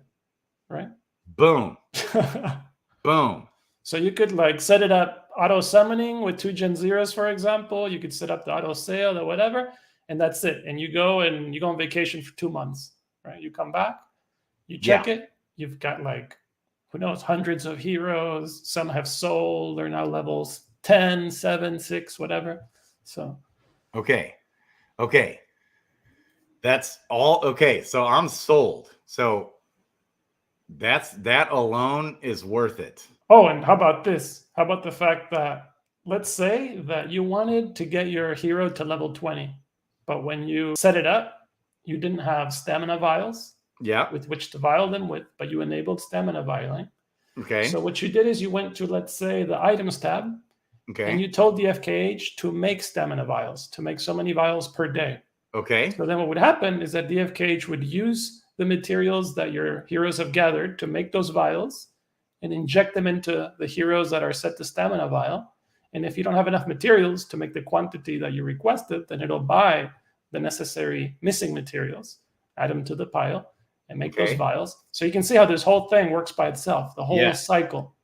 right? Boom. Boom. So you could set it up auto summoning with 2 Gen Zeros, for example. You could set up the auto sale or whatever, and that's it. And you go on vacation for 2 months, right? You come back, you check it. You've got who knows, hundreds of heroes. Some have sold. They're now levels 10, 7, 6, whatever. So. Okay. That's all. Okay. So I'm sold. So that alone is worth it. Oh, and how about this? How about the fact that, let's say that you wanted to get your hero to level 20, but when you set it up, you didn't have stamina vials with which to vial them with, but you enabled stamina vialing. Okay. So what you did is you went to, let's say, the items tab, and you told DFKH to make stamina vials, to make so many vials per day. Okay. So then what would happen is that DFKH would use the materials that your heroes have gathered to make those vials and inject them into the heroes that are set to stamina vial. And if you don't have enough materials to make the quantity that you requested, then it'll buy the necessary missing materials, add them to the pile, and make those vials. So you can see how this whole thing works by itself, the whole cycle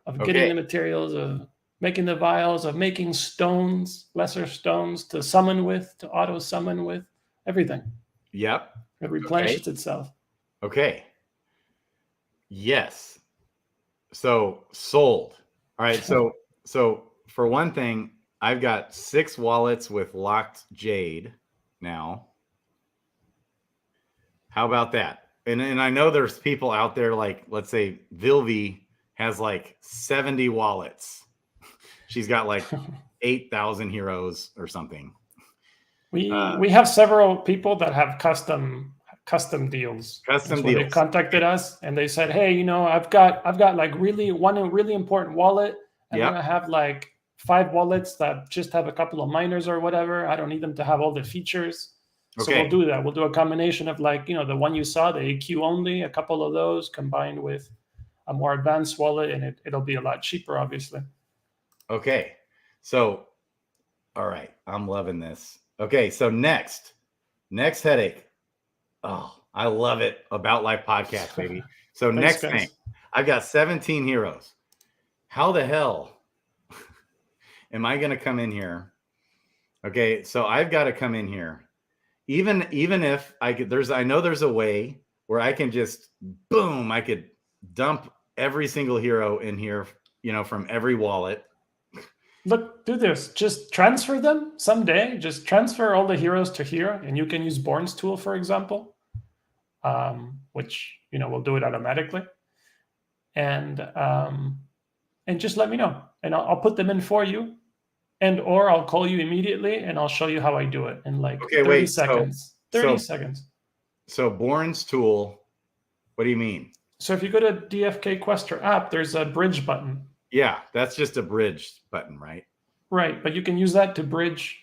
of getting the materials, of making the vials, of making stones, lesser stones to summon with, to auto summon with, everything. Yep. It replenishes itself. Okay. Yes. So sold. All right. So for one thing, I've got 6 wallets with locked Jade now. How about that? And I know there's people out there let's say Vilvi has 70 wallets. She's got 8,000 heroes or something. We have several people that have custom deals. They contacted us and they said, "Hey, I've got really important wallet, and then I have 5 wallets that just have a couple of miners or whatever. I don't need them to have all the features." So we'll do that. We'll do a combination of the one you saw, the AQ only, a couple of those combined with a more advanced wallet, and it'll be a lot cheaper, obviously. Okay. So, all right. I'm loving this. Okay. So next headache. Oh, I love it. About Life podcast, baby. So next thing, I've got 17 heroes. how the hell am I going to come in here? Okay, so I've got to come in here. Even if I could, I know there's a way where I can just, boom, I could dump every single hero in here, from every wallet. Look, do this. Just transfer them someday. Just transfer all the heroes to here, and you can use Born's tool, for example, which will do it automatically. And just let me know, and I'll put them in for you, or I'll call you immediately, and I'll show you how I do it in like 30 seconds. 30 seconds. So Born's tool, what do you mean? So if you go to DFK Quester app, there's a bridge button. Yeah, that's just a bridge button, right? Right, but you can use that to bridge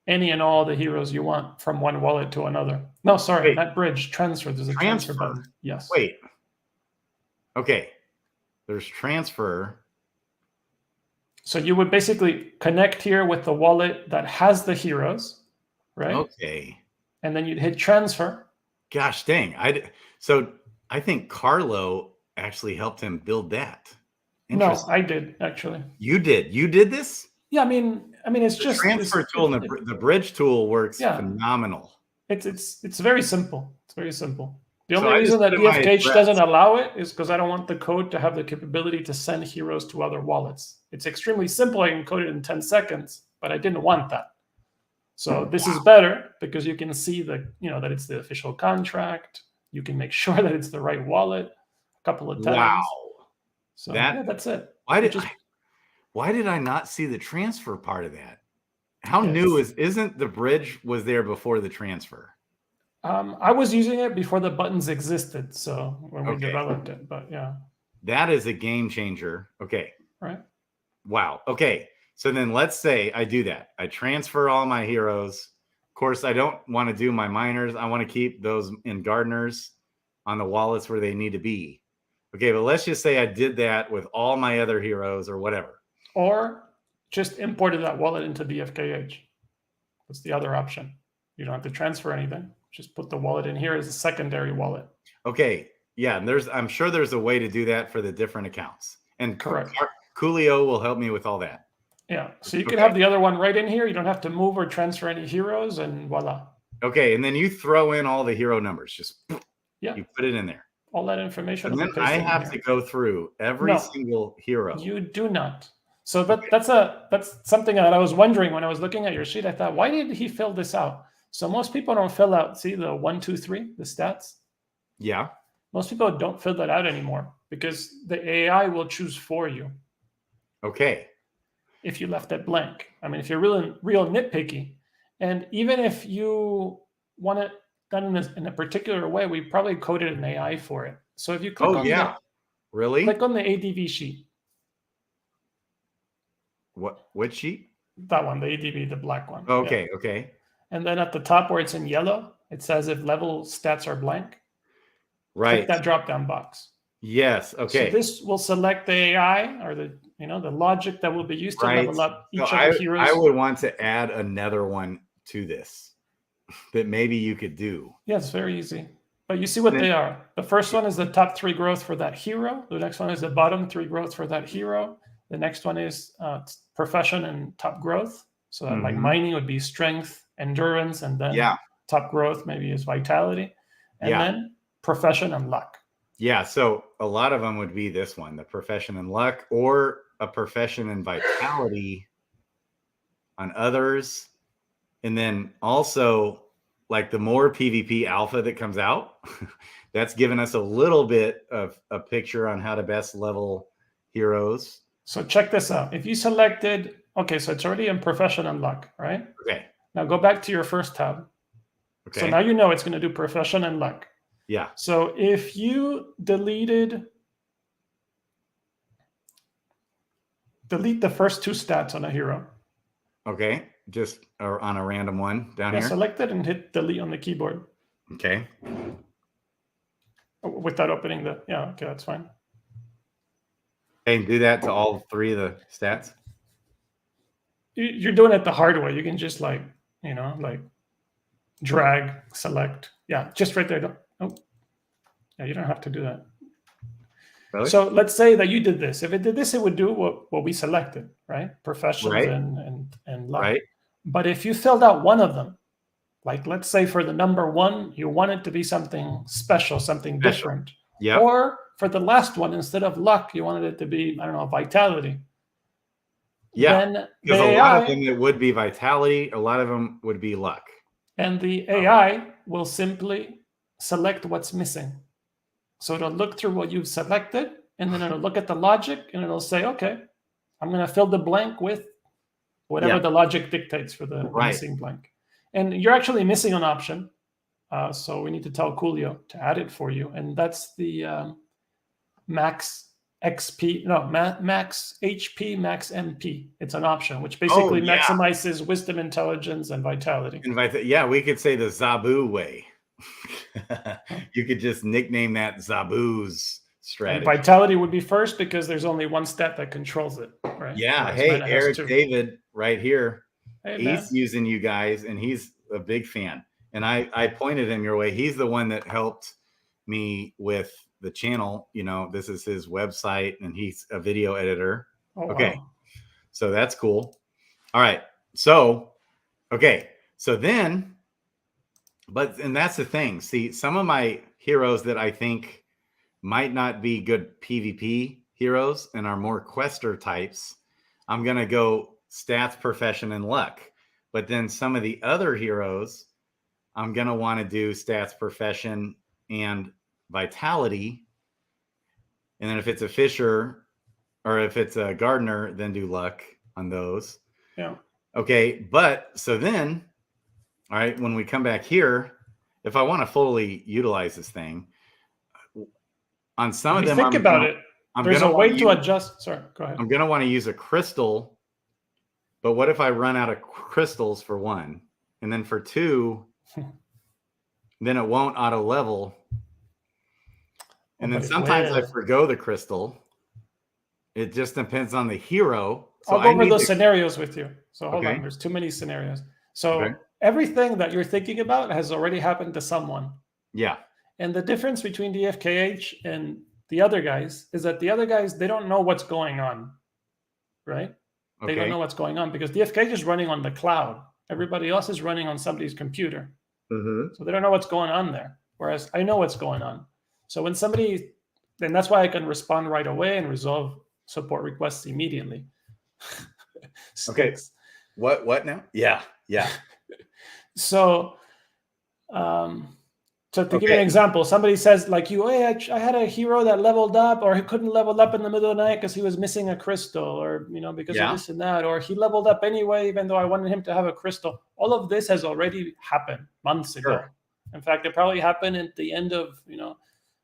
any and all the heroes you want from one wallet to another. No, sorry, not bridge, transfer. There's a transfer button. Yes. Wait. Okay. There's transfer. So you would basically connect here with the wallet that has the heroes, right? Okay. And then you'd hit transfer. Gosh dang. So I think Carlo actually helped him build that. No, I did actually. You did? You did this? Yeah, I mean, it's the just transfer tool and the bridge tool works phenomenal. It's very simple. It's very simple. The only reason that DFK doesn't allow it is because I don't want the code to have the capability to send heroes to other wallets. It's extremely simple. I can code it in 10 seconds, but I didn't want that. So this is better because you can see that it's the official contract. You can make sure that it's the right wallet a couple of times. Wow. So that's it. Why did I not see the transfer part of that? How new isn't the bridge was there before the transfer? I was using it before the buttons existed, so when we developed it, but yeah. That is a game changer. Okay. Right. Wow. Okay. So then let's say I do that. I transfer all my heroes. Of course, I don't want to do my miners. I want to keep those in gardeners on the wallets where they need to be. Okay, but let's just say I did that with all my other heroes or whatever. Or just imported that wallet into DFKH. That's the other option. You don't have to transfer anything. Just put the wallet in here as a secondary wallet. Okay. Yeah. And I'm sure there's a way to do that for the different accounts. And correct. Coolio will help me with all that. Yeah. So you can have the other one right in here. You don't have to move or transfer any heroes, and voila. Okay. And then you throw in all the hero numbers. Just you put it in there. All that information. And then I have to go through every single hero. You do not. So that's something that I was wondering when I was looking at your sheet. I thought, why did he fill this out? So most people don't fill out, see the 1, 2, 3, the stats? Yeah. Most people don't fill that out anymore because the AI will choose for you. Okay. If you left it blank. I mean, if you're real nitpicky, and even if you want it done in a particular way, we probably coded an AI for it. So if you click on really? Click on the ADV sheet. Which sheet? That one, the ADV, the black one. Okay, okay. And then at the top where it's in yellow, it says if level stats are blank. Right. Click that drop-down box. Yes. Okay. So this will select the AI or the logic that will be used to level up each of the heroes. I would want to add another one to this that maybe you could do. Yeah, it's very easy. But you see what they are. The first one is the top 3 growth for that hero. The next one is the bottom 3 growth for that hero. The next one is profession and top growth. So that like mining would be strength, endurance, and then top growth maybe is vitality. And then profession and luck. Yeah, so a lot of them would be this one, the profession and luck, or a profession and vitality on others. And then also like the more PvP alpha that comes out, that's given us a little bit of a picture on how to best level heroes. So check this out. If you selected, okay, so it's already in profession and luck, right? Okay. Now go back to your first tab. Okay. So now you know it's going to do profession and luck. Yeah. So if you delete the first 2 stats on a hero. Okay. Just on a random one down here. Select it and hit delete on the keyboard. Okay. Without opening the, okay, that's fine. And do that to all 3 of the stats. You're doing it the hard way. You can just like drag, select. Yeah, just right there. Yeah, you don't have to do that. Really? So let's say that you did this. If it did this, it would do what we selected, right? Professions Right. and luck. Right. But if you filled out one of them, like let's say for the number one, you want it to be something special, something different. Yeah. Or for the last one, instead of luck, you wanted it to be, I don't know, vitality. Yeah. Then Because the a AI, lot of them, it would be vitality. A lot of them would be luck. and the AI will simply select what's missing. So it'll look through what you've selected, and then it'll look at the logic, and it'll say, okay, I'm going to fill the blank with whatever the logic dictates for the missing blank. And you're actually missing an option. So we need to tell Coolio to add it for you. And that's the max XP, no, max HP, max MP. It's an option, which basically maximizes wisdom, intelligence, and vitality. Yeah, we could say the Zabu way. You could just nickname that Zabu's strategy. And vitality would be first because there's only one stat that controls it, right? Yeah. Whereas Hey, mana has Eric two. David right here. Hey, he's man. using you guys, and he's a big fan. And I pointed him your way. He's the one that helped me with the channel. You know, this is his website, and he's a video editor. Oh, okay. wow. So that's cool. All right. So, okay. So then, and that's the thing. See, some of my heroes that I think might not be good PvP heroes and are more quester types, I'm going to go stats, profession, and luck. But then some of the other heroes, I'm going to want to do stats, profession, and vitality. And then if it's a fisher or if it's a gardener, then do luck on those. Yeah. Okay. But so then, all right, when we come back here, if I want to fully utilize this thing, on some of them, think about it. There's a way to adjust. Sorry, go ahead. I'm going to want to use a crystal. But what if I run out of crystals for one? And then for two, then it won't auto level. And then sometimes I forgo the crystal. It just depends on the hero. So I'll go over those scenarios with you. So hold on, there's too many scenarios. So everything that you're thinking about has already happened to someone. Yeah. And the difference between DFKH and the other guys is that the other guys, they don't know what's going on, right? They don't know what's going on because DFKH is running on the cloud. Everybody else is running on somebody's computer. Mm-hmm. So they don't know what's going on there. Whereas I know what's going on. So when somebody, then that's why I can respond right away and resolve support requests immediately. Okay. What now? Yeah. Yeah. So, so to give you an example, somebody says like you, hey, I had a hero that leveled up, or he couldn't level up in the middle of the night because he was missing a crystal, or because of this and that, or he leveled up anyway even though I wanted him to have a crystal. All of this has already happened months ago. In fact, it probably happened at the end of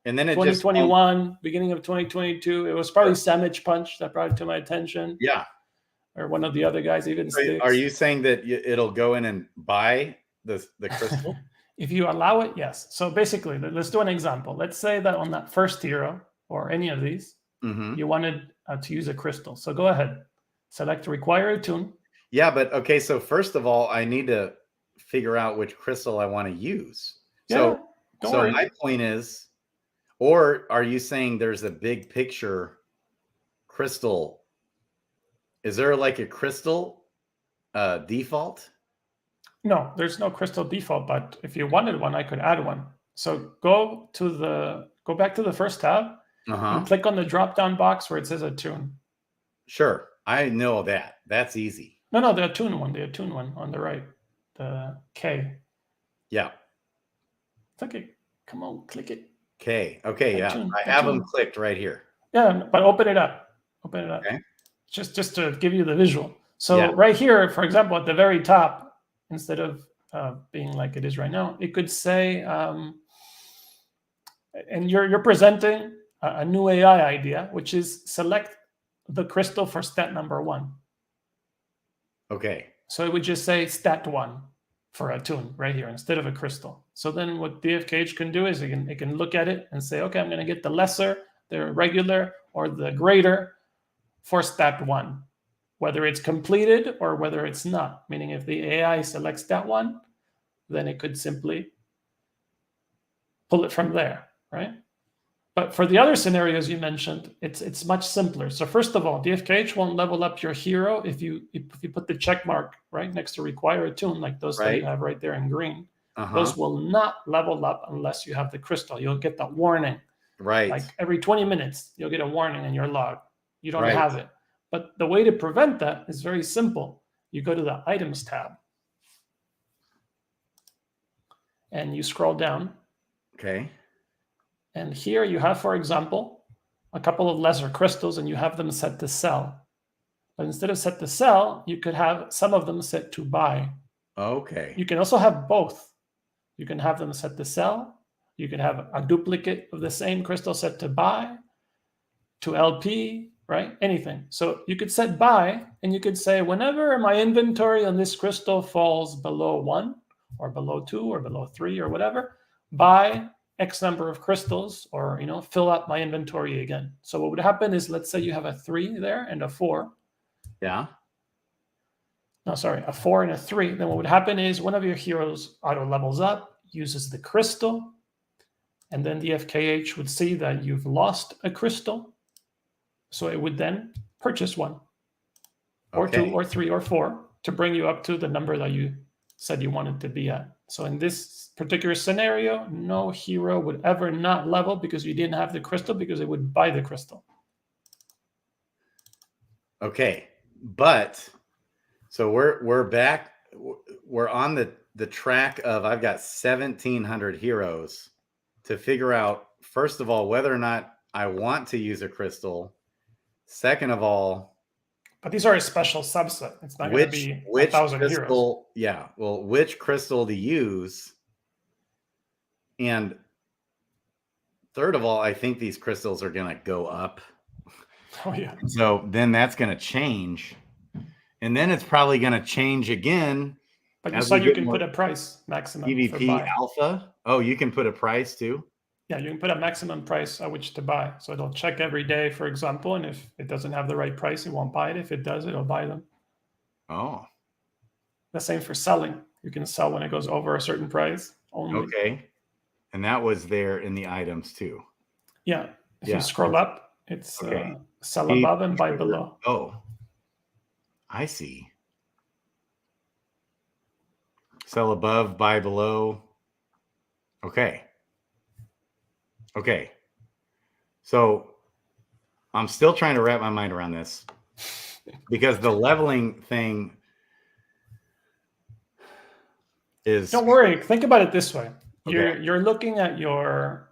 and then it 2021, beginning of 2022. It was probably Samage Punch that brought it to my attention. Yeah. Or one of the other guys, even Sticks. Are you saying that it'll go in and buy the crystal? If you allow it, yes. So basically, let's do an example. Let's say that on that first hero or any of these, you wanted to use a crystal. So go ahead, select require attune. Yeah, but okay. So first of all, I need to figure out which crystal I want to use. So my point is, or are you saying there's a big picture crystal? Is there like a crystal default? No, there's no crystal default, but if you wanted one, I could add one. So go back to the first tab and click on the drop-down box where it says attune. Sure. I know that. That's easy. No, the attune one on the right. The K. Yeah. Click it. Come on, click it. K. Okay, attune, I have them clicked right here. Yeah, but open it up. Okay. Just to give you the visual. So right here, for example, at the very top, instead of being like it is right now, it could say, and you're presenting a new AI idea, which is select the crystal for stat number 1. Okay. So it would just say stat 1 for attune right here instead of a crystal. So then what DFKH can do is it can look at it and say, okay, I'm going to get the lesser, the regular, or the greater for stat 1. Whether it's completed or whether it's not. Meaning if the AI selects that one, then it could simply pull it from there, right? But for the other scenarios you mentioned, it's much simpler. So first of all, DFKH won't level up your hero if you put the check mark right next to require attune, like those that you have right there in green. Those will not level up unless you have the crystal. You'll get that warning. Right. Like every 20 minutes, you'll get a warning in your log. You don't have it. But the way to prevent that is very simple. You go to the items tab and you scroll down. Okay. And here you have, for example, a couple of lesser crystals and you have them set to sell. But instead of set to sell, you could have some of them set to buy. Okay. You can also have both. You can have them set to sell. You can have a duplicate of the same crystal set to buy, to LP, right? Anything. So you could set buy and you could say, whenever my inventory on this crystal falls below 1 or below 2 or below 3 or whatever, buy X number of crystals, or fill up my inventory again. So what would happen is, let's say you have a 3 there and a 4. Yeah. No, sorry, a 4 and a 3. Then what would happen is one of your heroes auto levels up, uses the crystal, and then the FKH would see that you've lost a crystal. So it would then purchase one, or 2 or 3 or 4 to bring you up to the number that you said you wanted to be at. So in this particular scenario, no hero would ever not level because you didn't have the crystal, because it would buy the crystal. Okay, but so we're back. We're on the track of, I've got 1,700 heroes to figure out, first of all, whether or not I want to use a crystal. Second of all, but these are a special subset. It's not going to be 1,000 heroes. Yeah. Well, which crystal to use? And third of all, I think these crystals are going to go up. Oh, yeah. So then that's going to change. And then it's probably going to change again. But you said you can put a price maximum. PvP alpha. Oh, you can put a price too? Yeah, you can put a maximum price at which to buy. So it'll check every day, for example, and if it doesn't have the right price, it won't buy it. If it does, it'll buy them. Oh. The same for selling. You can sell when it goes over a certain price only. Okay. And that was there in the items too. Yeah. If you scroll up, it's sell above and buy below. Oh, I see. Sell above, buy below. Okay. Okay. So I'm still trying to wrap my mind around this, because the leveling thing is... Don't worry. Think about it this way. You're looking at your...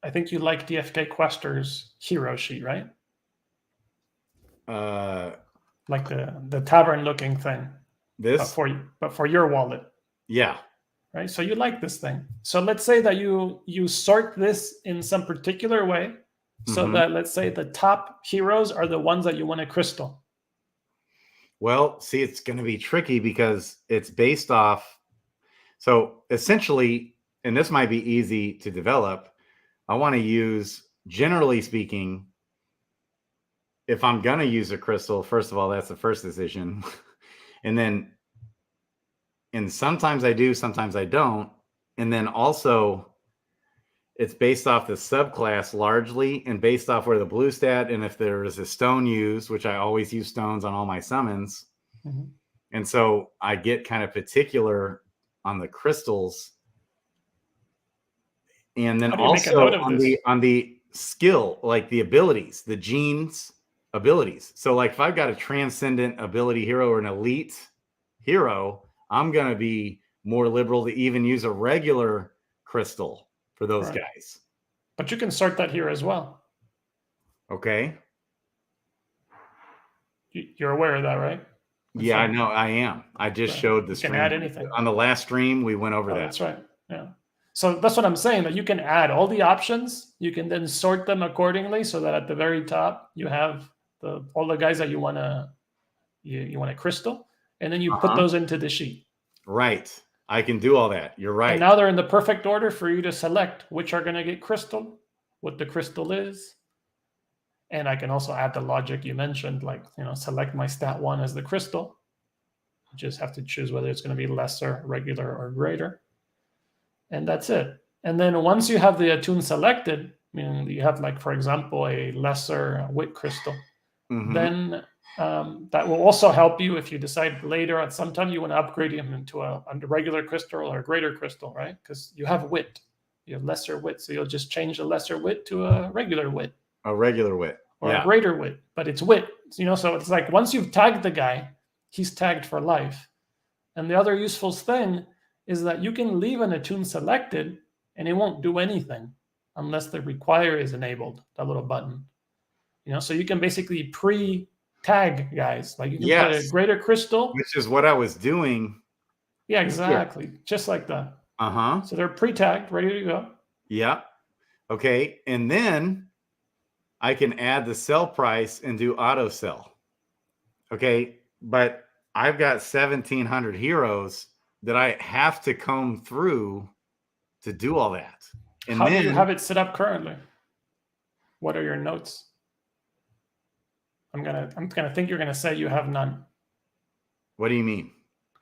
I think you like DFK Quester's hero sheet, right? Like the tavern looking thing. This? But for your wallet. Yeah. Right? So you like this thing. So let's say that you sort this in some particular way, so that, let's say, the top heroes are the ones that you want to crystal. Well, see, it's going to be tricky because it's based off... So essentially, and this might be easy to develop, I want to use, generally speaking, if I'm going to use a crystal, first of all, that's the first decision. And sometimes I do, sometimes I don't. And then also, it's based off the subclass largely, and based off where the blue stat, and if there is a stone used, which I always use stones on all my summons. And so I get kind of particular on the crystals. And then also on the skill, like the abilities, the genes abilities. So like if I've got a transcendent ability hero or an elite hero, I'm going to be more liberal to even use a regular crystal for those guys. But you can sort that here as well. Okay. You're aware of that, right? Yeah, I know. I am. I just showed the stream. You can add anything. On the last stream, we went over that. That's right. Yeah. So that's what I'm saying, that you can add all the options. You can then sort them accordingly so that at the very top, you have all the guys that you want to crystal. And then you put those into the sheet. Right. I can do all that. You're right. And now they're in the perfect order for you to select which are going to get crystal, what the crystal is. And I can also add the logic you mentioned, like, select my stat 1 as the crystal. You just have to choose whether it's going to be lesser, regular, or greater. And that's it. And then once you have the attune selected, meaning you have, like, for example, a lesser wit crystal, then that will also help you if you decide later at some time you want to upgrade him into a regular crystal or a greater crystal, right? Because you have wit, you have lesser wit, so you'll just change the lesser wit to a regular wit. A regular wit. Or a greater wit, but it's wit. So it's like once you've tagged the guy, he's tagged for life. And the other useful thing is that you can leave an attune selected and it won't do anything unless the require is enabled, that little button. So you can basically pre-tag guys. Like you can put a greater crystal. Which is what I was doing. Yeah, exactly. Here. Just like that. So they're pre-tagged, ready to go. Yeah. Okay. And then I can add the sell price and do auto sell. Okay. But I've got 1,700 heroes that I have to comb through to do all that. And how do you have it set up currently? What are your notes? I'm gonna think you're gonna say you have none. What do you mean?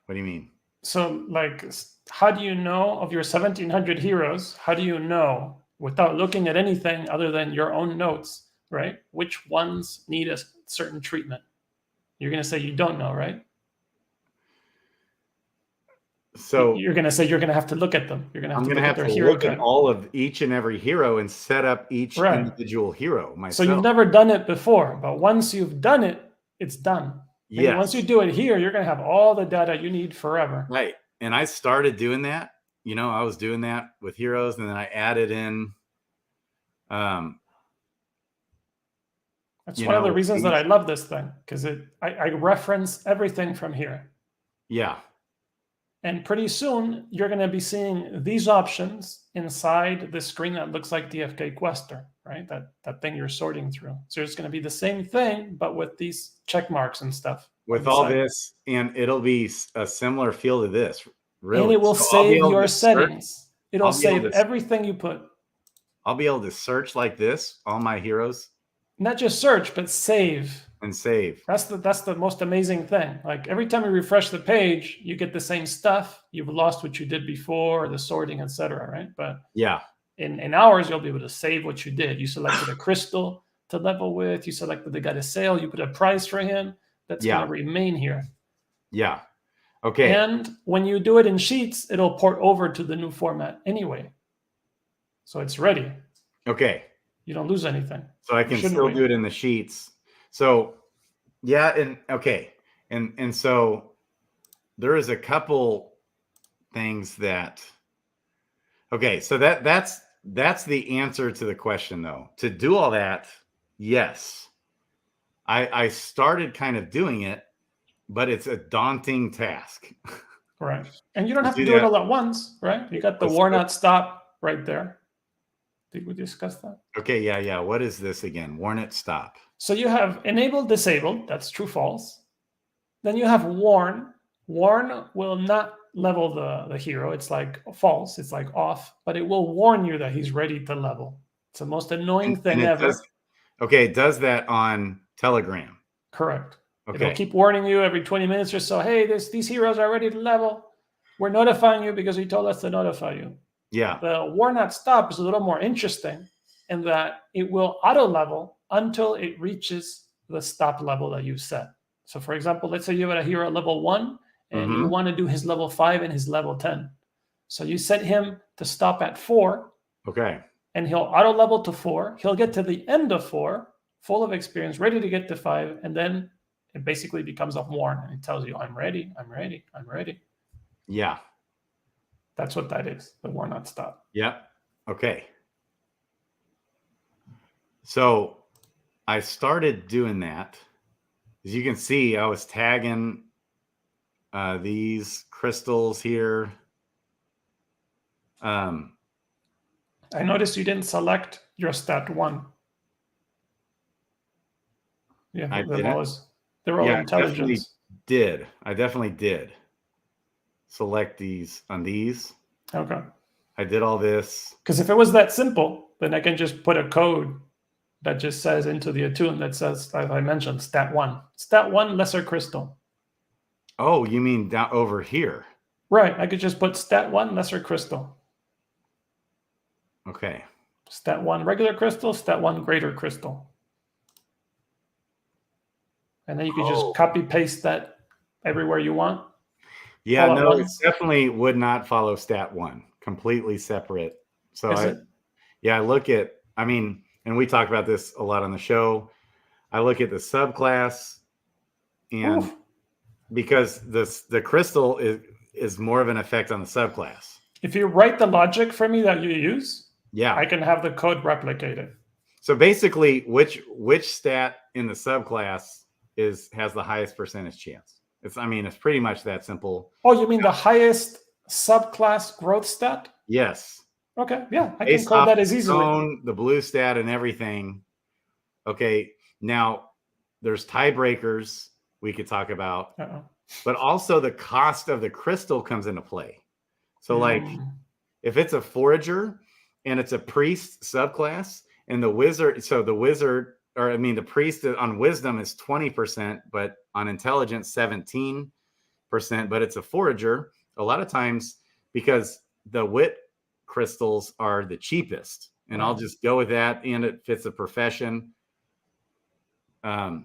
What do you mean? So, like, how do you know of your 1,700 heroes? How do you know, without looking at anything other than your own notes, right, which ones need a certain treatment? You're gonna say you don't know, right? So you're gonna say you're gonna have to look at them. You're gonna have to look at all of each and every hero and set up each individual hero myself. So you've never done it before, but once you've done it, it's done. Yeah. Once you do it here, you're gonna have all the data you need forever. Right. And I started doing that. I was doing that with heroes, and then I added in. That's one of the reasons that I love this thing, because I reference everything from here. Yeah. And pretty soon, you're going to be seeing these options inside the screen that looks like DFK Quester, right? That thing you're sorting through. So it's going to be the same thing, but with these check marks and stuff. With all this, and it'll be a similar feel to this, really. And it will save your settings. It'll save everything you put. I'll be able to search like this, all my heroes. Not just search, but save. And save. That's the most amazing thing. Like every time you refresh the page, you get the same stuff. You've lost what you did before, the sorting, etc. Right? But yeah, in hours you'll be able to save what you did. You selected a crystal to level with. You selected the guy to sale. You put a price for him. That's going to remain here. Yeah. Okay. And when you do it in Sheets, it'll port over to the new format anyway. So it's ready. Okay. You don't lose anything. So I can still do it in the Sheets. So, yeah, and okay, and so there is a couple things that. Okay, so that's the answer to the question, though. To do all that, yes, I started kind of doing it, but it's a daunting task. Right, and you don't have to do it all at once, right? You got the war not stop right there. Did we discuss that? Okay, yeah. What is this again? Warn it stop. So you have enabled, disabled. That's true, false. Then you have warn. Warn will not level the hero. It's like false. It's like off, but it will warn you that he's ready to level. It's the most annoying thing ever. It does that on Telegram. Correct. Okay. It'll keep warning you every 20 minutes or so. Hey, these heroes are ready to level. We're notifying you because we told us to notify you. Yeah. The war not stop is a little more interesting in that it will auto level until it reaches the stop level that you set. So for example, let's say you have a hero at level 1 and you want to do his level 5 and his level 10. So you set him to stop at 4. Okay. And he'll auto level to 4. He'll get to the end of 4, full of experience, ready to get to 5. And then it basically becomes a warn and it tells you, I'm ready, I'm ready, I'm ready. Yeah. That's what that is, the war not stop. Yeah. Okay. So I started doing that. As you can see, I was tagging these crystals here. I noticed you didn't select your stat 1. Yeah, they're all intelligence. I definitely did select these on these. Okay. I did all this. Because if it was that simple, then I can just put a code that just says into the attune that says, as I mentioned, stat 1. Stat 1, lesser crystal. Oh, you mean down over here? Right. I could just put stat 1, lesser crystal. Okay. Stat 1 regular crystal, stat 1 greater crystal. And then you can just copy paste that everywhere you want. Yeah, no, it definitely would not follow stat 1. Completely separate. So I look at, I mean, and we talk about this a lot on the show. I look at the subclass, and Oof. because the crystal is more of an effect on the subclass. If you write the logic for me that you use, yeah, I can have the code replicated. So basically, which stat in the subclass has the highest percentage chance? It's pretty much that simple. Oh, you mean the highest subclass growth stat? Yes. Okay, yeah, I can code that as easily. The blue stat and everything. Okay, now there's tiebreakers we could talk about, but also the cost of the crystal comes into play. So like if it's a forager and it's a priest subclass and the wizard, the priest on wisdom is 20%, but on intelligence 17%, but it's a forager. A lot of times, because the wit crystals are the cheapest, and I'll just go with that, and it fits a profession. A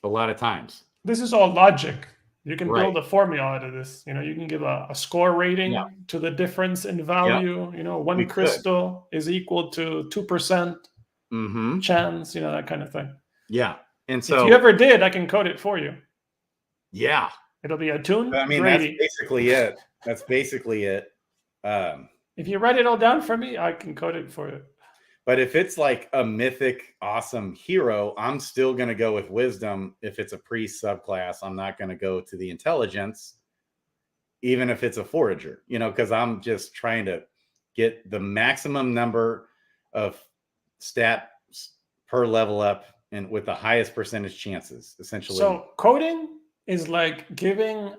lot of times, this is all logic. You can build a formula out of this. You can give a score rating to the difference in value. One crystal is equal to 2% chance. That kind of thing. Yeah, and so if you ever did, I can code it for you. Yeah, it'll be a tune. That's basically it. That's basically it. If you write it all down for me, I can code it for you. But if it's like a mythic, awesome hero, I'm still going to go with wisdom. If it's a priest subclass, I'm not going to go to the intelligence, even if it's a forager, because I'm just trying to get the maximum number of stats per level up and with the highest percentage chances, essentially. So coding is like giving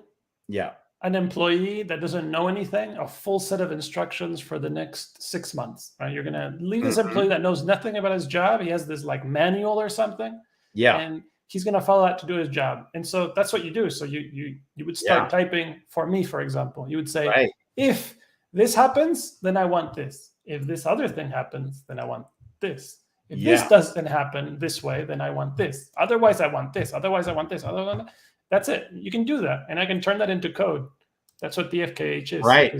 an employee that doesn't know anything a full set of instructions for the next 6 months, right? You're going to leave this employee that knows nothing about his job. He has this like manual or something. Yeah. And he's going to follow that to do his job. And so that's what you do. So you would start typing for me, for example. You would say, if this happens, then I want this. If this other thing happens, then I want this. If this doesn't happen this way, then I want this. Otherwise, I want this. Otherwise, I want this. Otherwise, that's it. You can do that. And I can turn that into code. That's what DFKH is. Right.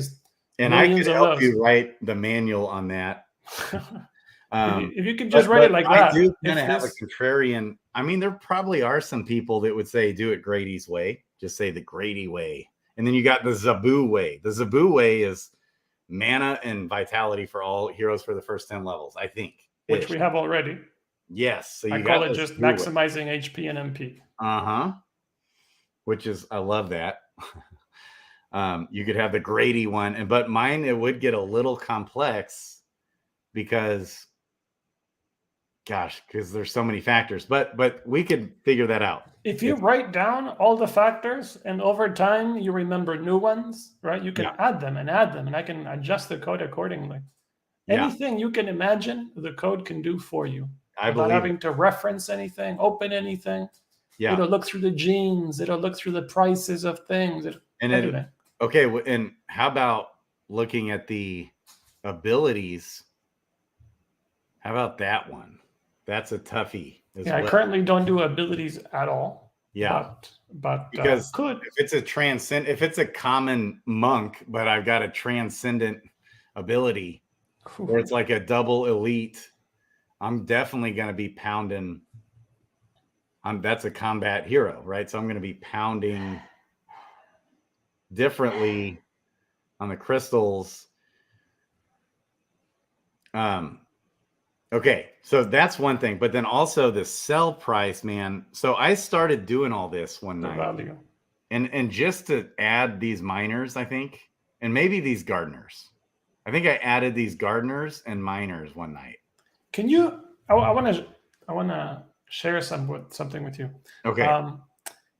And I can help you write the manual on that. If you can just write it like that. I do kind of have a contrarian. There probably are some people that would say, do it Grady's way. Just say the Grady way. And then you got the Zabu way. The Zabu way is mana and vitality for all heroes for the first 10 levels, I think. Which we have already. Yes. So I call it just maximizing HP and MP. Which is, I love that. You could have the Grady one, but mine, it would get a little complex because there's so many factors, but we could figure that out. If you write down all the factors and over time you remember new ones, right? You can add them, and I can adjust the code accordingly. Anything you can imagine, the code can do for you. Without having to reference anything, open anything. Yeah. It'll look through the genes. It'll look through the prices of things. And how about looking at the abilities? How about that one? That's a toughie. I currently don't do abilities at all. Yeah, but because if it's a common monk, but I've got a transcendent ability where it's like a double elite, I'm definitely going to be pounding. That's a combat hero, right? So I'm going to be pounding differently on the crystals. Okay, so that's one thing, but then also the sell price, man. So I started doing all this one night, value. and just to add these miners, I think, and maybe these gardeners. I think I added these gardeners and miners one night. Can you? I want to share something with you. Okay.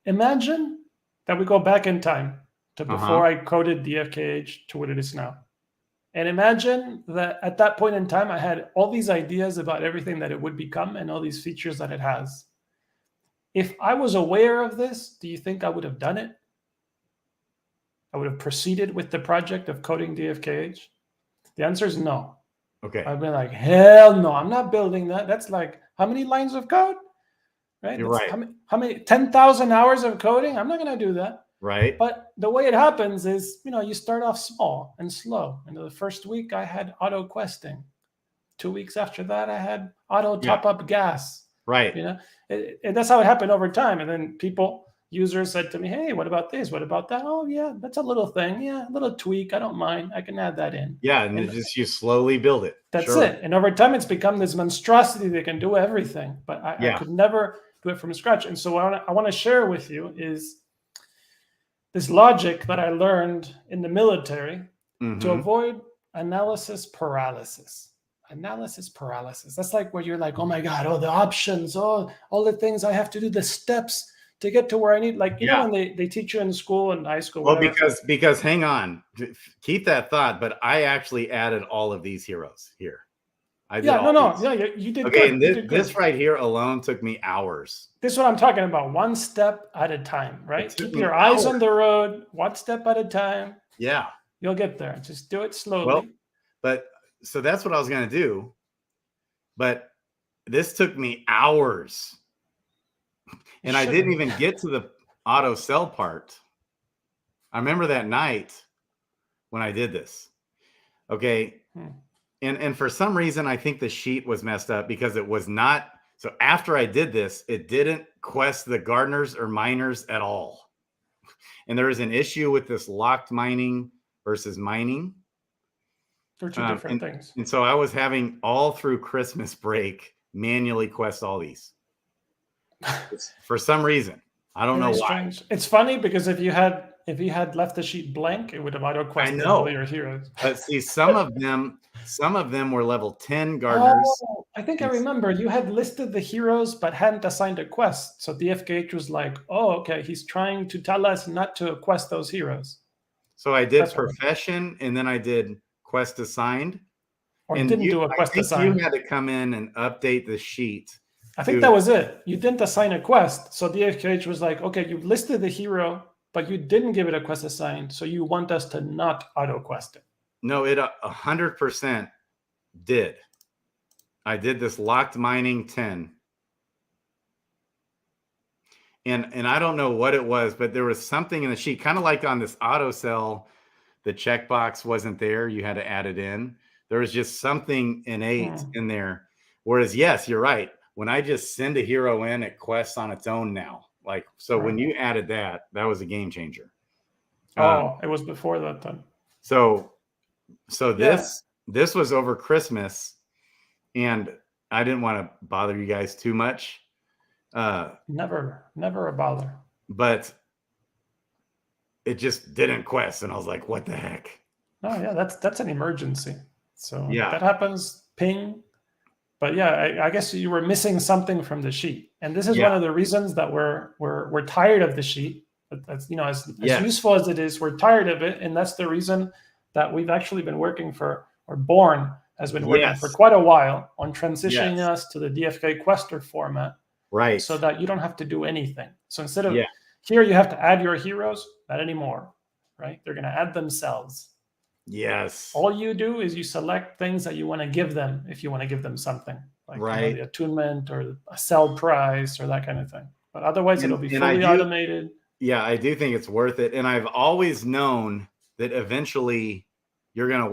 Imagine that we go back in time to before I coded DFKH to what it is now. And imagine that at that point in time, I had all these ideas about everything that it would become and all these features that it has. If I was aware of this, do you think I would have done it? I would have proceeded with the project of coding DFKH? The answer is no. Okay. I'd be like, hell no, I'm not building that. That's like, how many lines of code? Right? You're That's right. how many 10,000 hours of coding? I'm not going to do that. Right. But the way it happens is, you start off small and slow. And the first week I had auto questing. 2 weeks after that, I had auto top up gas. Right. That's how it happened over time. And then users said to me, hey, what about this? What about that? Oh, yeah, that's a little thing. Yeah, a little tweak. I don't mind. I can add that in. Yeah, and you slowly build it. That's it. And over time, it's become this monstrosity that can do everything. But I could never do it from scratch. And so what I want to share with you is this logic that I learned in the military to avoid analysis paralysis. Analysis paralysis. That's like where you're like, oh my God, the options, all the things I have to do, the steps to get to where I need. Like, you know, when they teach you in school and high school. Well, because hang on, keep that thought. But I actually added all of these heroes here. You did okay, good. And this right here alone took me hours. This is what I'm talking about. One step at a time, right? Keep your eyes on the road, one step at a time. Yeah. You'll get there. Just do it slowly. Well, but so that's what I was going to do. But this took me hours. And I didn't even get to the auto sell part. I remember that night when I did this. Okay. And for some reason, I think the sheet was messed up because it was not. So after I did this, it didn't quest the gardeners or miners at all. And there is an issue with this locked mining versus mining. They're two different things. And so I was having all through Christmas break manually quest all these. For some reason. I don't know why. It's funny because if you had left the sheet blank, it would have auto quested all your heroes. But see, some of them were level 10 gardeners. Oh, I think I remember you had listed the heroes but hadn't assigned a quest. So DFKH was like, oh, okay, he's trying to tell us not to quest those heroes. So I did profession and then I did quest assigned. Or didn't do a quest assigned. You had to come in and update the sheet. I think that was it. You didn't assign a quest. So DFKH was like, okay, you've listed the hero, but you didn't give it a quest assigned. So you want us to not auto quest it. No, it 100% did. I did this locked mining 10. And I don't know what it was, but there was something in the sheet, kind of like on this auto sell, the checkbox wasn't there. You had to add it in. There was just something innate in there. Whereas, yes, you're right. When I just send a hero in, it quests on its own now. Like, so when you added that was a game changer. It was before that then. So this was over Christmas, and I didn't want to bother you guys too much. Never a bother. But it just didn't quest, and I was like, what the heck? Oh yeah, that's an emergency. So that happens, ping. But yeah, I guess you were missing something from the sheet, and this is one of the reasons that we're tired of the sheet. That's as useful as it is, we're tired of it, and that's the reason that we've actually been working Born has been working for quite a while on transitioning us to the DFK Quester format, right? So that you don't have to do anything. So instead of here, you have to add your heroes. Not anymore, right? They're going to add themselves. Yes. All you do is you select things that you want to give them if you want to give them something, like the attunement or a sell price or that kind of thing. But otherwise, it'll be fully automated. Yeah, I do think it's worth it. And I've always known that eventually you're going to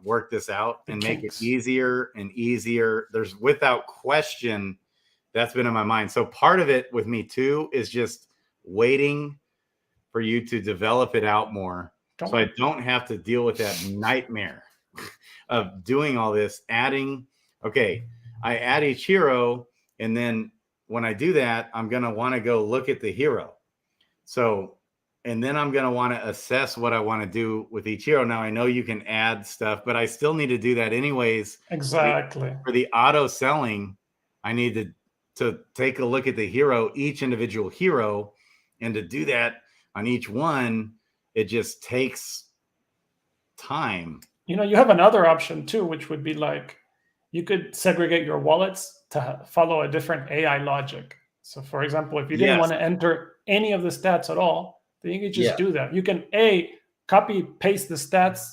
work this out and make it easier and easier. There's without question, that's been in my mind. So part of it with me too is just waiting for you to develop it out more. So I don't have to deal with that nightmare of doing all this, adding. Okay, I add each hero, and then when I do that, I'm going to want to go look at the hero. So, and then I'm going to want to assess what I want to do with each hero. Now, I know you can add stuff, but I still need to do that anyways. Exactly. For the auto selling, I need to take a look at the hero, each individual hero, and to do that on each one, it just takes time. You have another option too, which would be like you could segregate your wallets to follow a different AI logic. So for example, if you didn't want to enter any of the stats at all, then you could just do that. You can copy paste the stats,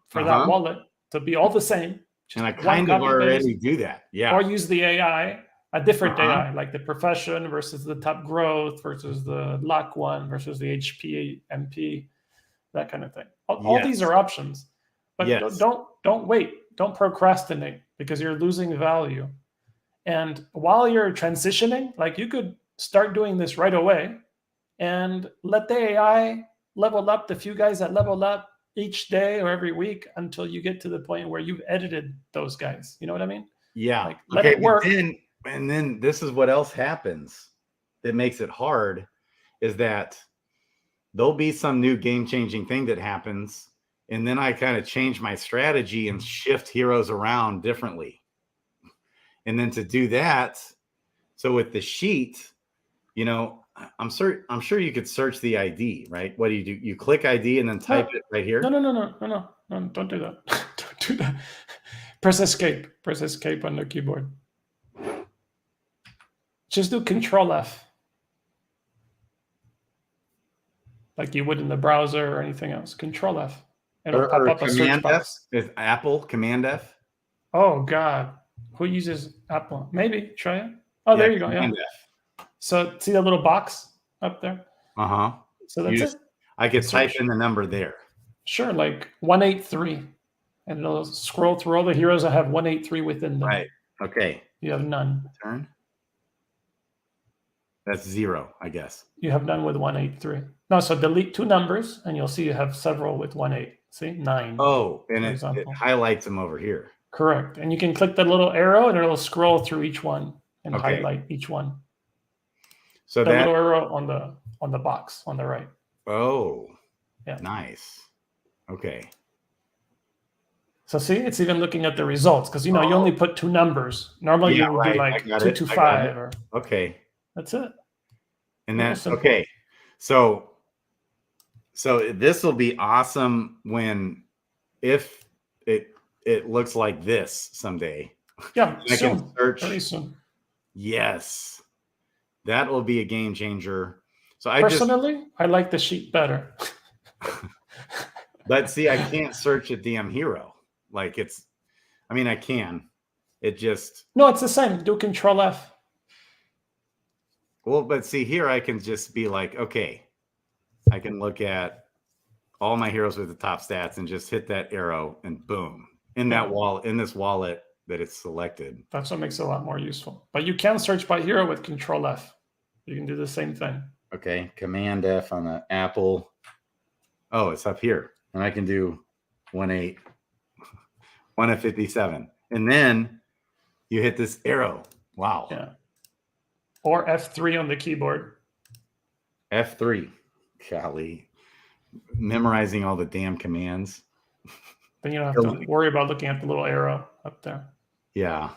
for that wallet to be all the same. Just And I one kind of copy paste, already do that. Yeah. or use the AI, a different Uh-huh. AI, like the profession versus the top growth versus the luck one versus the HP MP, that kind of thing. All these Yes. are options, but Yes. don't wait, don't procrastinate, because you're losing value. And while you're transitioning, like, you could start doing this right away and let the AI level up the few guys that level up each day or every week until you get to the point where you've edited those guys. You know what I mean? Yeah. Like, let Okay. it work. And then this is what else happens that makes it hard, is that there'll be some new game-changing thing that happens, and then I kind of change my strategy and shift heroes around differently. And then to do that, so with the sheet, you know, I'm sure you could search the ID, right? What do? You click ID and then type it right here? No, don't do that. Don't do that. Press escape. Press escape on the keyboard. Just do Control F, like you would in the browser or anything else. Control F. It'll pop up a search box. Is Apple Command F? Oh God, who uses Apple? Maybe try it. Oh, there you go. Yeah. F. So see the little box up there? Uh-huh. So that's it. I could Search. type in the number there. Sure, like 183. And it'll scroll through all the heroes that have 183 within them. Right. Okay. You have none. Turn. That's 0, I guess. You have none with 183. No, so delete 2 numbers and you'll see you have several with 18. See, 9. Oh, and it highlights them over here. Correct. And you can click the little arrow and it'll scroll through each one and highlight each one. So the little arrow on the box on the right. Oh, yeah, nice. Okay. So see, it's even looking at the results, because you only put 2 numbers. Normally you would do like 225 or. Okay. That's it. And that's okay. So this will be awesome if it looks like this someday. Yeah, I can search very soon. Yes, that will be a game changer. So Personally, I like the sheet better. But see, I can't search a DM hero. Like I can. It just. No, it's the same. Do Control F. Well, but see here, I can just be like, okay, I can look at all my heroes with the top stats and just hit that arrow and boom, in this wallet that it's selected. That's what makes it a lot more useful. But you can search by hero with Control F. You can do the same thing. Okay, Command F on the Apple. Oh, it's up here. And I can do 1 of 57. And then you hit this arrow. Wow. Yeah. Or F3 on the keyboard. F3. Golly. Memorizing all the damn commands. Then you don't have to worry about looking at the little arrow up there. Yeah.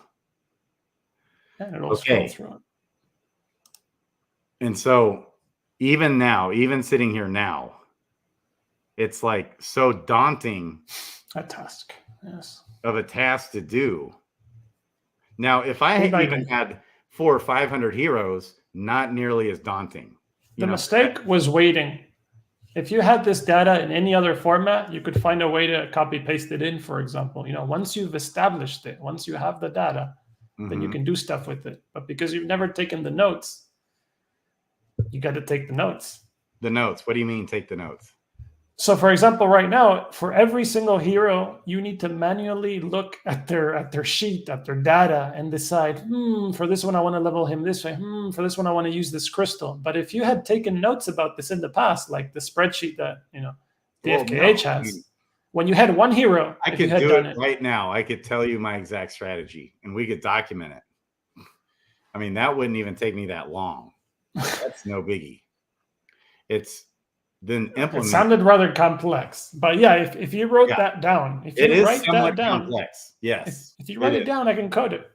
And it'll scroll through it. And so even sitting here now, it's like so daunting. A task, yes. Of a task to do. Now, if I had even had 400 or 500 heroes, not nearly as daunting. The mistake was waiting. If you had this data in any other format, you could find a way to copy paste it in, for example. Once you've established it, once you have the data, then you can do stuff with it. But because you've never taken the notes, you got to take the notes. The notes. What do you mean take the notes? So, for example, right now, for every single hero, you need to manually look at their sheet, at their data, and decide, for this one, I want to level him this way. For this one, I want to use this crystal. But if you had taken notes about this in the past, like the spreadsheet that DFKH has, when you had one hero, I could do it right now. I could tell you my exact strategy, and we could document it. That wouldn't even take me that long. That's no biggie. It's. Then implement. It sounded rather complex, but yeah, if you wrote that down, if you write that down, complex. Yes, if you write it down, I can code it.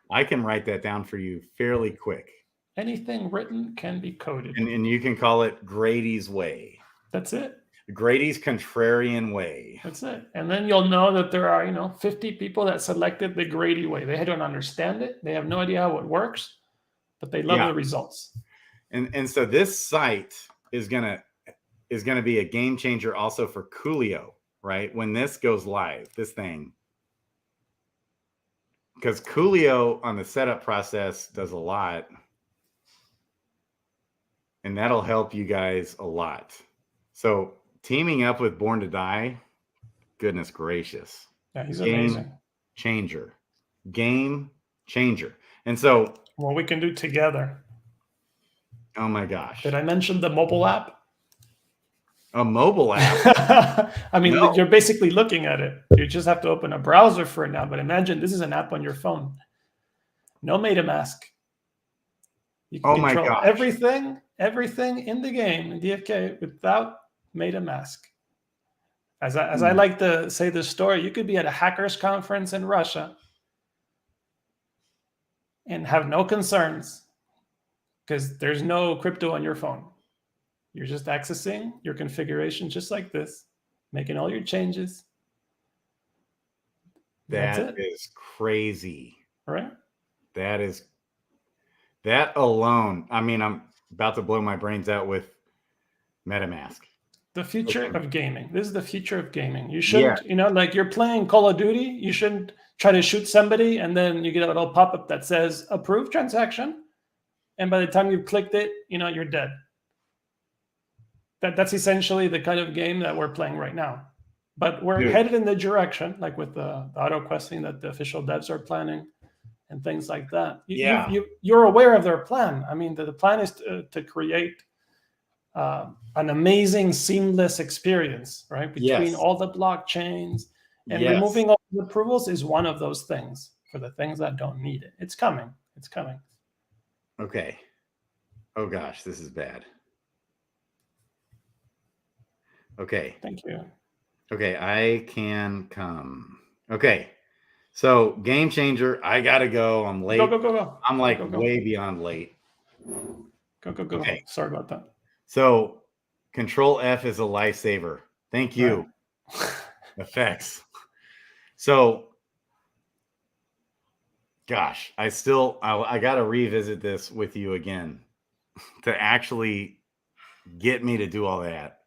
I can write that down for you fairly quick. Anything written can be coded, and you can call it Grady's way. That's it. Grady's contrarian way. That's it. And then you'll know that there are 50 people that selected the Grady way. They don't understand it. They have no idea how it works, but they love the results. And so this site is gonna be a game changer also for Coolio, right? When this goes live, this thing, because Coolio on the setup process does a lot. And that'll help you guys a lot. So teaming up with Born to Die, goodness gracious. Yeah, he's Game amazing. changer. Game changer. And so what we can do together. Oh my gosh. Did I mention the mobile app? A mobile app? I mean, No. you're basically looking at it. You just have to open a browser for it now. But imagine this is an app on your phone. No MetaMask. You can control everything in the game in DFK without MetaMask. As I like to say this story, you could be at a hackers conference in Russia and have no concerns because there's no crypto on your phone. You're just accessing your configuration just like this, making all your changes. That is crazy. Right? That alone. I mean, I'm about to blow my brains out with MetaMask. The future of gaming. This is the future of gaming. You shouldn't, like you're playing Call of Duty, you shouldn't try to shoot somebody and then you get a little pop-up that says approve transaction. And by the time you've clicked it, you're dead. That's essentially the kind of game that we're playing right now. But we're headed in the direction, like with the auto questing that the official devs are planning and things like that. You're aware of their plan. I mean, the plan is to create an amazing seamless experience, right? Between all the blockchains, and removing all the approvals is one of those things for the things that don't need it. It's coming. It's coming. Okay. Oh gosh, this is bad. Okay. Thank you. Okay, I can come. Okay. So game changer, I gotta go. I'm late. Go. I'm like way beyond late. Go. Okay. Sorry about that. So Control F is a lifesaver. Thank you. Right. Effects. So gosh, I got to revisit this with you again to actually get me to do all that.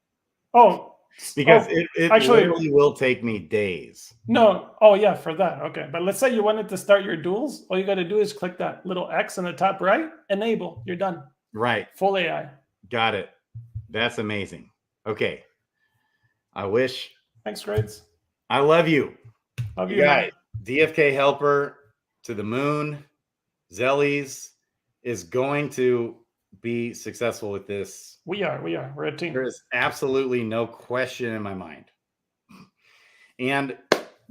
Oh, because it actually literally will take me days. No. Oh yeah, for that. Okay. But let's say you wanted to start your duels. All you got to do is click that little X in the top right, enable. You're done. Right. Full AI. Got it. That's amazing. Okay. I wish. Thanks, Grades. I love you. Love you guys. DFK Helper to the moon. Zelys is going to be successful with this. We are. We're a team. There is absolutely no question in my mind. And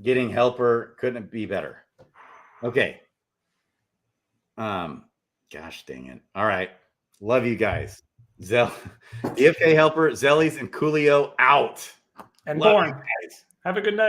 getting Helper couldn't be better. Okay. Gosh dang it. All right. Love you guys. DFK Helper, Zelys and Coolio out. And Born. Have a good night.